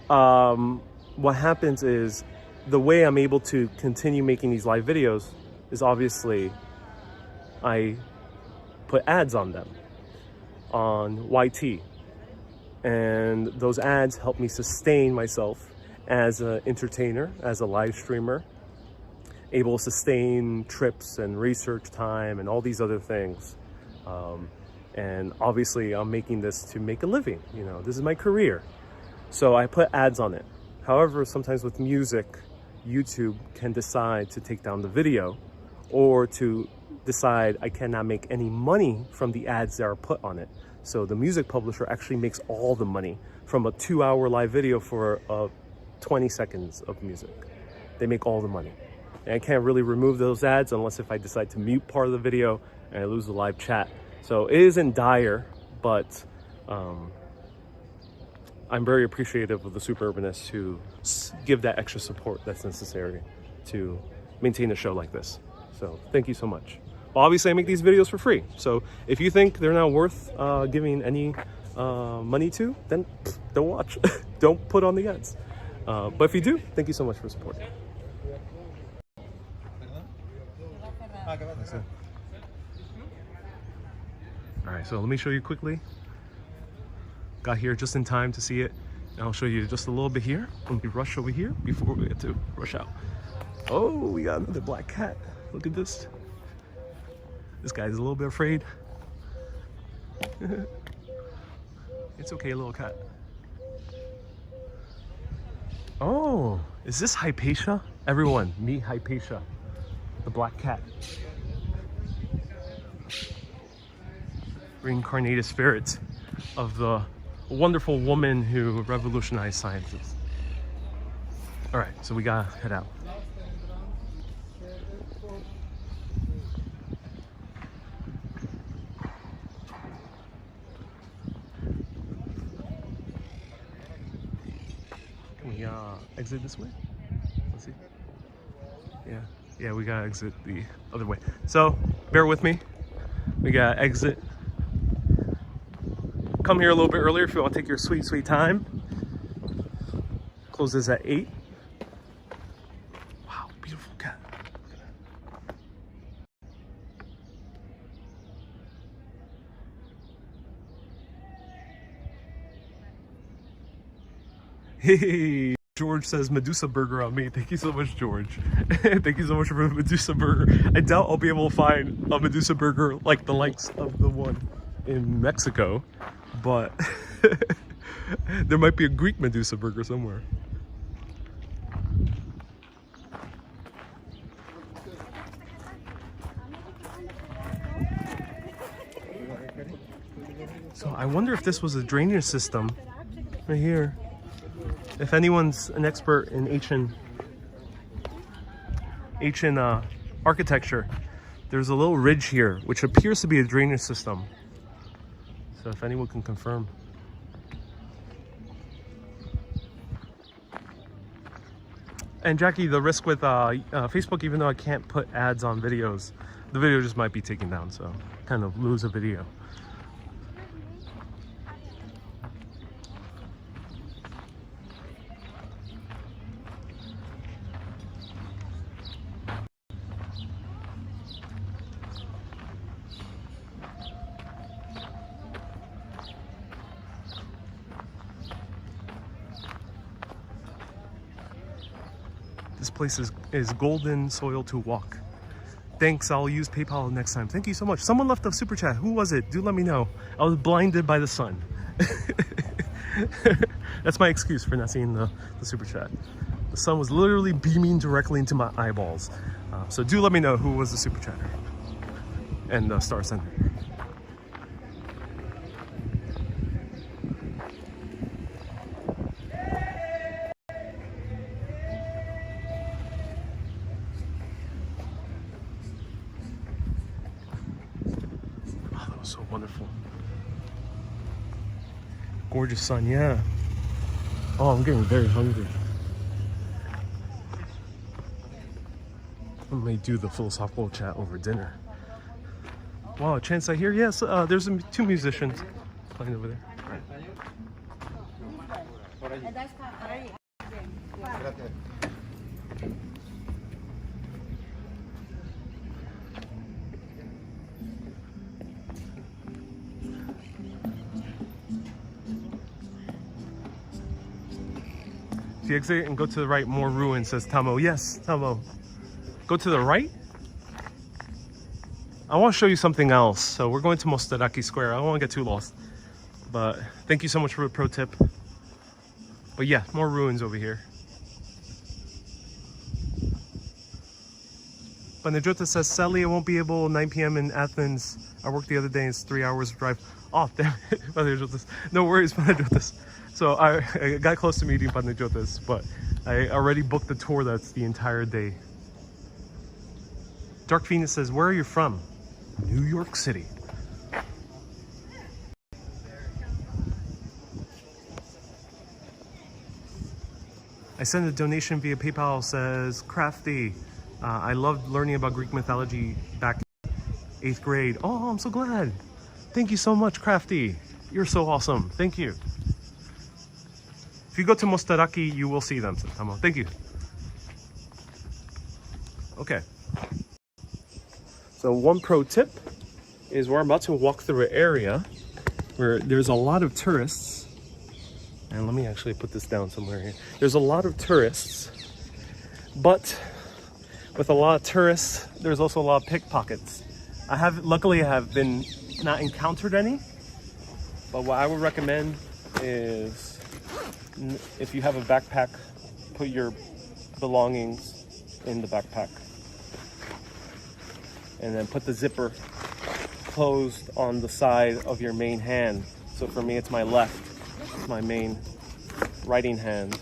S1: What happens is, the way I'm able to continue making these live videos is obviously I put ads on them on YT, and those ads help me sustain myself as an entertainer, as a live streamer, able to sustain trips and research time and all these other things. And obviously I'm making this to make a living, this is my career. So I put ads on it. However, sometimes with music, YouTube can decide to take down the video or to decide I cannot make any money from the ads that are put on it. So the music publisher actually makes all the money from a 2-hour live video for 20 seconds of music. They make all the money. And I can't really remove those ads unless if I decide to mute part of the video and I lose the live chat. So it isn't dire, but I'm very appreciative of the super urbanists who give that extra support that's necessary to maintain a show like this. So thank you so much. Well, obviously I make these videos for free. So if you think they're not worth giving any money to, then don't watch. Don't put on the ads. But if you do, thank you so much for supporting. All right, so let me show you quickly. Got here just in time to see it. And I'll show you just a little bit here. Let me rush over here before we get to rush out. Oh, we got another black cat. Look at this. This guy's a little bit afraid. It's okay, little cat. Oh, is this Hypatia? Everyone, meet Hypatia, the black cat. Reincarnated spirit of the wonderful woman who revolutionized sciences. All right, so we gotta head out. Can we exit this way? Let's see. Yeah, we gotta exit the other way. So bear with me. We gotta exit. Come here a little bit earlier if you want to take your sweet, sweet time. Closes at 8. Wow, beautiful cat. Hey, George says Medusa burger on me. Thank you so much, George. Thank you so much for the Medusa burger. I doubt I'll be able to find a Medusa burger like the likes of the one in Mexico, but there might be a Greek Medusa burger somewhere. So I wonder if this was a drainage system right here. If anyone's an expert in ancient architecture, there's a little ridge here which appears to be a drainage system. So if anyone can confirm. And Jackie, the risk with Facebook, even though I can't put ads on videos, the video just might be taken down, so kind of lose a video. This place is golden soil to walk. Thanks, I'll use PayPal next time. Thank you so much. Someone left a super chat. Who was it? Do let me know. I was blinded by the sun. That's my excuse for not seeing the super chat. The sun was literally beaming directly into my eyeballs. So do let me know who was the super chatter and the star sender. So wonderful. Gorgeous sun, yeah. Oh, I'm getting very hungry. I may do the philosophical chat over dinner. Wow, a chance I hear? Yes, there's two musicians playing over there. If you exit and go to the right, more ruins, says Tamo. Yes, Tamo. Go to the right? I want to show you something else. So we're going to Mostaraki Square. I don't want to get too lost. But thank you so much for the pro tip. But yeah, more ruins over here. Panajota says, sadly I won't be able 9 p.m. in Athens. I worked the other day and it's 3 hours drive. Oh, damn it, Panajotas. No worries, Panajotas. So I got close to meeting Panajotas, but I already booked the tour that's the entire day. Dark Phoenix says, where are you from? New York City. I sent a donation via PayPal, says Crafty. I loved learning about Greek mythology back in 8th grade. Oh, I'm so glad. Thank you so much, Crafty. You're so awesome. Thank you. If you go to Mostaraki, you will see them. Thank you. Okay. So one pro tip is we're about to walk through an area where there's a lot of tourists. And let me actually put this down somewhere here. There's a lot of tourists, but with a lot of tourists, there's also a lot of pickpockets. Luckily I have been not encountered any, but what I would recommend is if you have a backpack, put your belongings in the backpack and then put the zipper closed on the side of your main hand. So for me, it's my left, it's my main writing hand.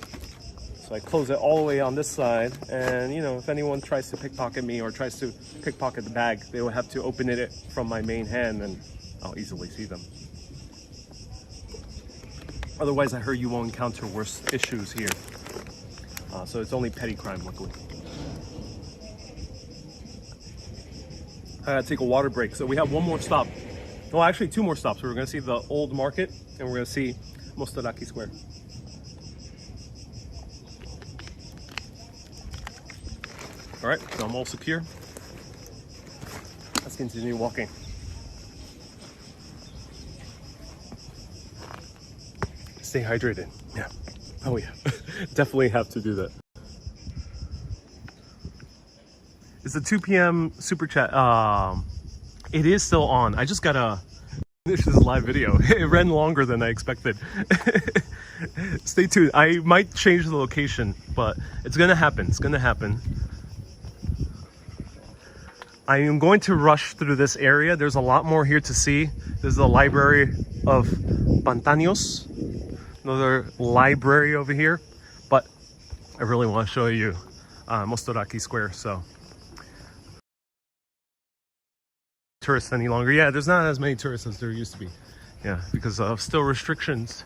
S1: So I close it all the way on this side, and you know, if anyone tries to pickpocket me or tries to pickpocket the bag, they will have to open it from my main hand and I'll easily see them. Otherwise, I heard you won't encounter worse issues here. So it's only petty crime, luckily. I gotta take a water break. So we have one more stop. Well, actually 2 more stops. We're gonna see the old market and we're gonna see Mostaraki Square. All right, so I'm all secure. Let's continue walking. Stay hydrated. Yeah. Oh yeah, definitely have to do that. It's a 2 p.m. super chat. It is still on. I just gotta finish this live video. It ran longer than I expected. Stay tuned. I might change the location, but it's gonna happen. It's gonna happen. I am going to rush through this area. There's a lot more here to see. There's the Library of Pantanos, another library over here. But I really want to show you Mostaraki Square. So, tourists any longer? Yeah, there's not as many tourists as there used to be. Yeah, because of still restrictions.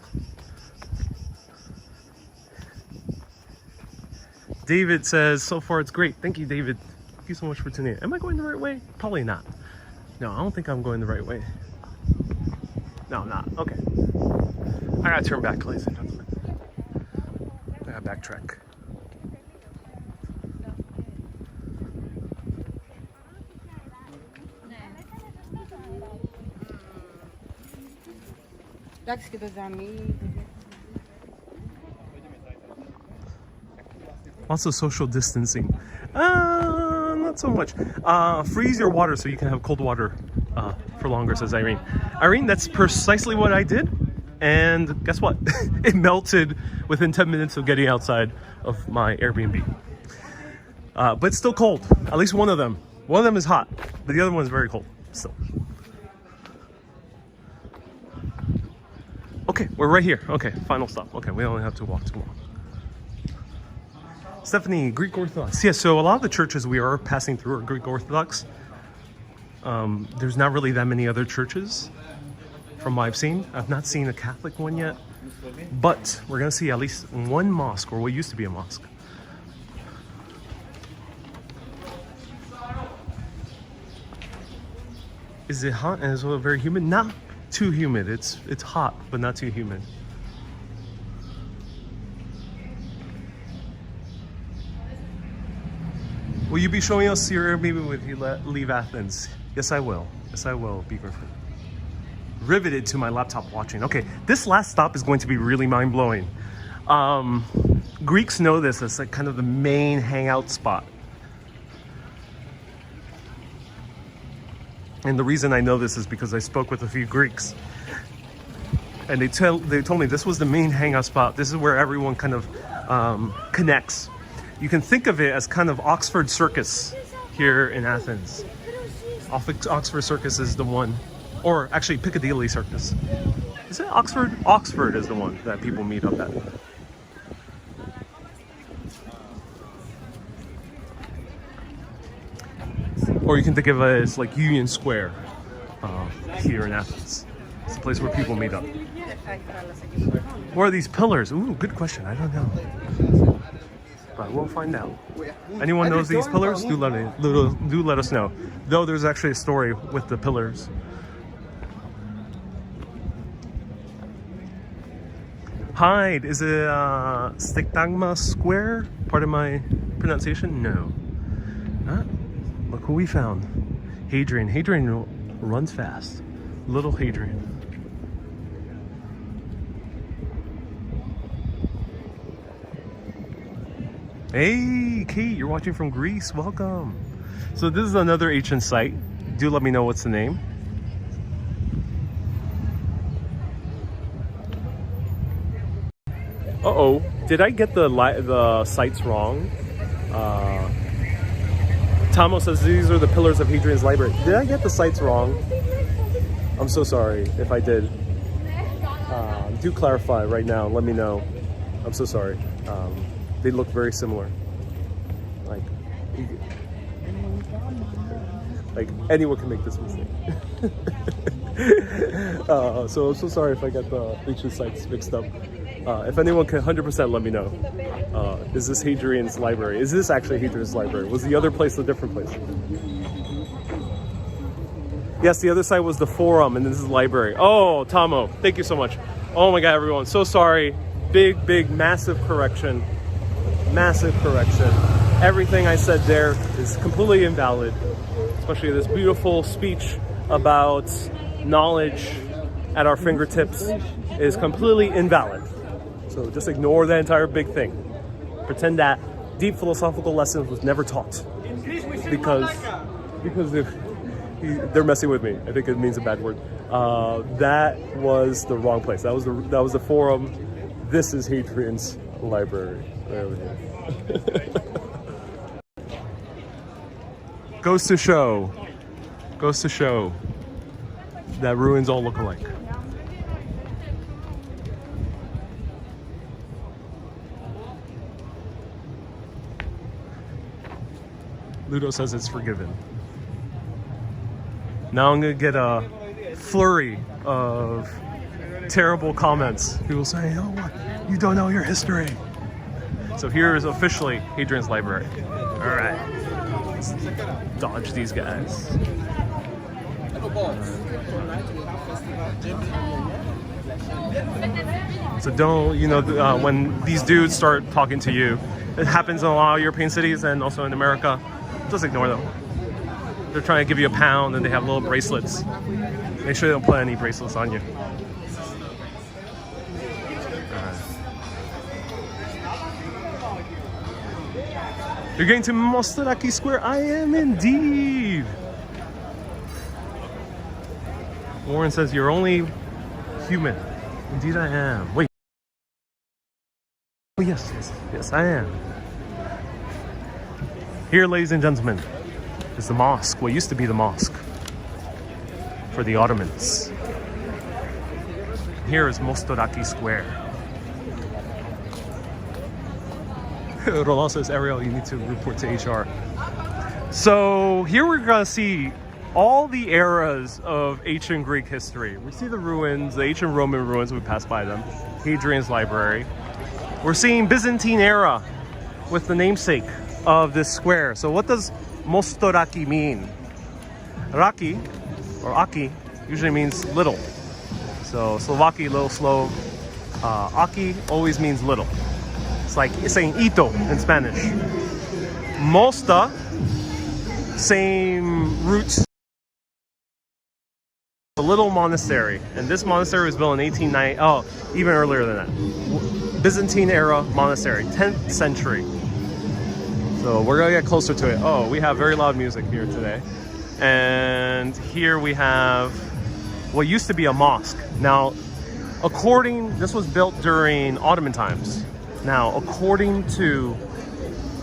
S1: David says, so far it's great. Thank you, David. Thank you so much for tuning in. Am I going the right way? Probably not. No, I don't think I'm going the right way. No, I'm not. Okay. I gotta turn back, ladies and gentlemen. I gotta backtrack. Also social distancing. Not so much. Freeze your water so you can have cold water for longer, says Irene. Irene, that's precisely what I did. And guess what? It melted within 10 minutes of getting outside of my Airbnb. But it's still cold. At least one of them. One of them is hot, but the other one is very cold still. Okay, we're right here. Okay, final stop. Okay, we only have to walk too long. Stephanie, Greek Orthodox. Yeah, so a lot of the churches we are passing through are Greek Orthodox. There's not really that many other churches from what I've seen. I've not seen a Catholic one yet, but we're gonna see at least one mosque, or what used to be a mosque. Is it hot and is it very humid? Not too humid. It's hot, but not too humid. Will you be showing us your Airbnb if you leave Athens? Yes, I will. Yes, I will, B. Griffin. Riveted to my laptop watching. Okay, this last stop is going to be really mind-blowing. Greeks know this as like kind of the main hangout spot. And the reason I know this is because I spoke with a few Greeks. And they told me this was the main hangout spot. This is where everyone kind of connects. You can think of it as kind of Oxford Circus here in Athens. Oxford Circus is the one, or actually Piccadilly Circus. Is it Oxford? Oxford is the one that people meet up at. Or you can think of it as like Union Square here in Athens. It's a place where people meet up. What are these pillars? Ooh, good question. I don't know. But we'll find out. Anyone knows these pillars? Do let us know. Though there's actually a story with the pillars. Hyde, is it Stigmata Square? Part of my pronunciation? No. Not. Look who we found. Hadrian. Hadrian runs fast. Little Hadrian. Hey, Kate, you're watching from Greece. Welcome. So this is another ancient site. Do let me know what's the name. Uh-oh. Did I get the sites wrong? Tomo says these are the pillars of Hadrian's library. Did I get the sites wrong? I'm so sorry if I did. Do clarify right now. Let me know. I'm so sorry. They look very similar. Like anyone can make this mistake. So I'm so sorry if I got the ancient sites mixed up. If anyone can 100% let me know. Is this Hadrian's library? Is this actually Hadrian's library? Was the other place a different place? Yes, the other side was the forum and this is the library. Oh, Tomo, thank you so much. Oh my God, everyone, so sorry. Big, massive correction. Massive correction. Everything I said there is completely invalid. Especially this beautiful speech about knowledge at our fingertips is completely invalid. So just ignore that entire big thing. Pretend that deep philosophical lesson was never taught. Because they're messing with me. I think it means a bad word. That was the wrong place. That was the forum. This is Hadrian's library. Right over here. Goes to show that ruins all look alike. Ludo says it's forgiven. Now I'm gonna get a flurry of terrible comments. People saying, "Oh, what? You don't know your history." So here is officially Hadrian's library. All right, let's dodge these guys. So don't, when these dudes start talking to you, it happens in a lot of European cities and also in America. Just ignore them. They're trying to give you a pound and they have little bracelets. Make sure they don't put any bracelets on you. You're getting to Mostaraki Square? I am indeed. Warren says you're only human. Indeed I am. Wait. Oh yes, I am. Here, ladies and gentlemen, is the mosque, what used to be the mosque for the Ottomans. Here is Mostaraki Square. Roland says, Ariel, you need to report to HR. So here we're gonna see all the eras of ancient Greek history. We see the ruins, the ancient Roman ruins, we passed by them. Hadrian's library. We're seeing Byzantine era with the namesake of this square. So what does Mostaraki mean? Raki, or Aki, usually means little. So Slovaki, little Slov. Aki always means little. It's like saying ito in Spanish. Mosta, same roots. A little monastery, and this monastery was built in 1890. Oh, even earlier than that. Byzantine era monastery, 10th century. So we're gonna get closer to it. Oh, we have very loud music here today. And here we have what used to be a mosque. Now, this was built during Ottoman times. Now, according to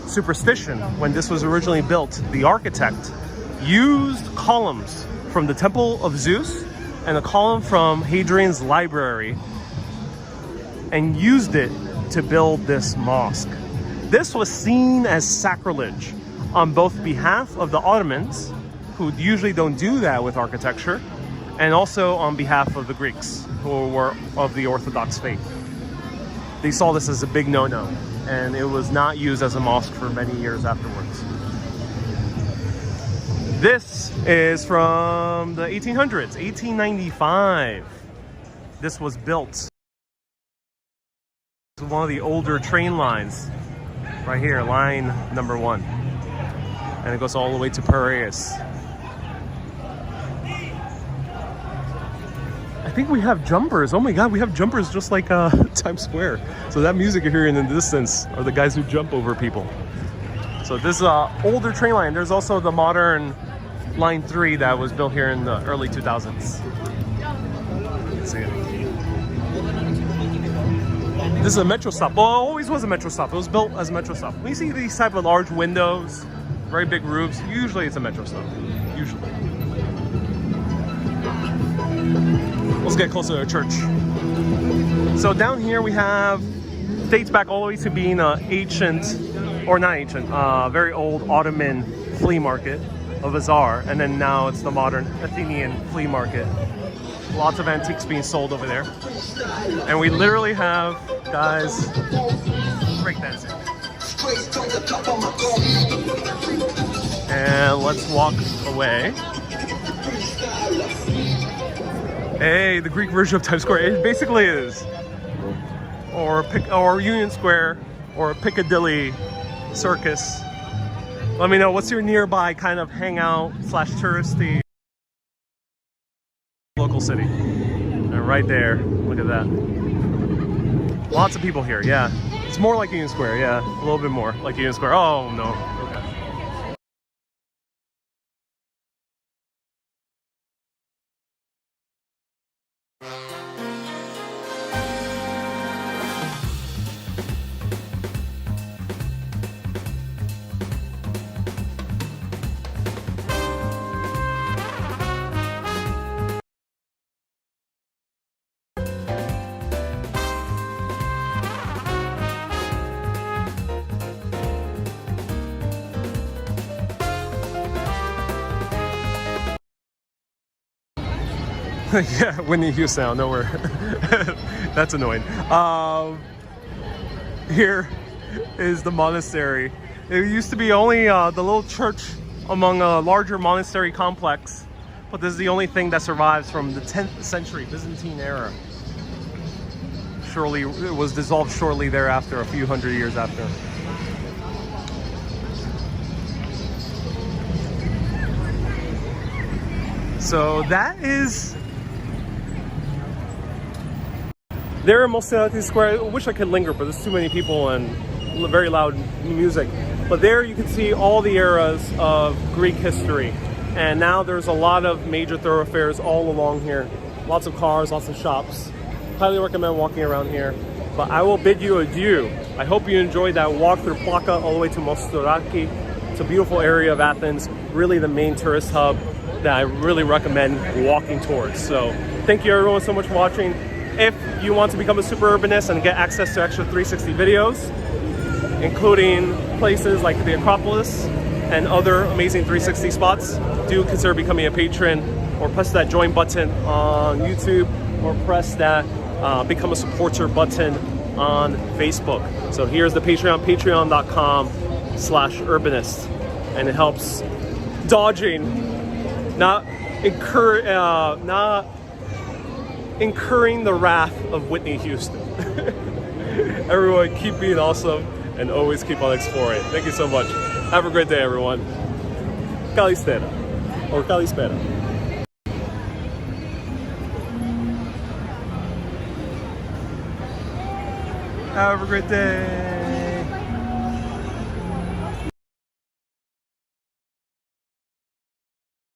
S1: superstition, when this was originally built, the architect used columns from the Temple of Zeus and a column from Hadrian's library and used it to build this mosque. This was seen as sacrilege on both behalf of the Ottomans, who usually don't do that with architecture, and also on behalf of the Greeks, who were of the Orthodox faith. They saw this as a big no-no, and it was not used as a mosque for many years afterwards. This is from the 1800s, 1895. This was built. It's one of the older train lines. Right here, line number 1. And it goes all the way to Piraeus. I think we have jumpers. Oh my God, we have jumpers just like Times Square. So that music you're hearing in the distance are the guys who jump over people. So this is an older train line. There's also the modern line 3 that was built here in the early 2000s. Let's see it. This is a metro stop. Well, it always was a metro stop. It was built as a metro stop. When you see these type of large windows, very big roofs, usually it's a metro stop. Usually. Let's get closer to the church. So down here we have, dates back all the way to being an ancient, or not ancient, very old Ottoman flea market, a bazaar, and then now it's the modern Athenian flea market. Lots of antiques being sold over there. And we literally have guys breakdancing. And let's walk away. Hey, the Greek version of Times Square. It basically is. Or Union Square, or Piccadilly Circus. Let me know, what's your nearby kind of hangout / touristy local city? And right there, look at that. Lots of people here, yeah. It's more like Union Square, yeah. A little bit more like Union Square. Oh, no. Okay. Yeah, Whitney Houston, I know where. That's annoying. Here is the monastery. It used to be only the little church among a larger monastery complex, but this is the only thing that survives from the 10th century Byzantine era. Surely it was dissolved shortly thereafter, a few hundred years after. So that is there in Mostaraki Square. I wish I could linger, but there's too many people and very loud music. But there you can see all the eras of Greek history. And now there's a lot of major thoroughfares all along here. Lots of cars, lots of shops. Highly recommend walking around here. But I will bid you adieu. I hope you enjoyed that walk through Plaka all the way to Mostaraki. It's a beautiful area of Athens, really the main tourist hub that I really recommend walking towards. So thank you everyone so much for watching. If you want to become a super urbanist and get access to extra 360 videos, including places like the Acropolis and other amazing 360 spots, do consider becoming a patron or press that join button on YouTube or press that become a supporter button on Facebook. So here's the Patreon, patreon.com/urbanist, and it helps dodging, not incurring the wrath of Whitney Houston. Everyone, keep being awesome and always keep on exploring. Thank you so much. Have a great day, everyone. Kalistera or Kalispera. Have a great day.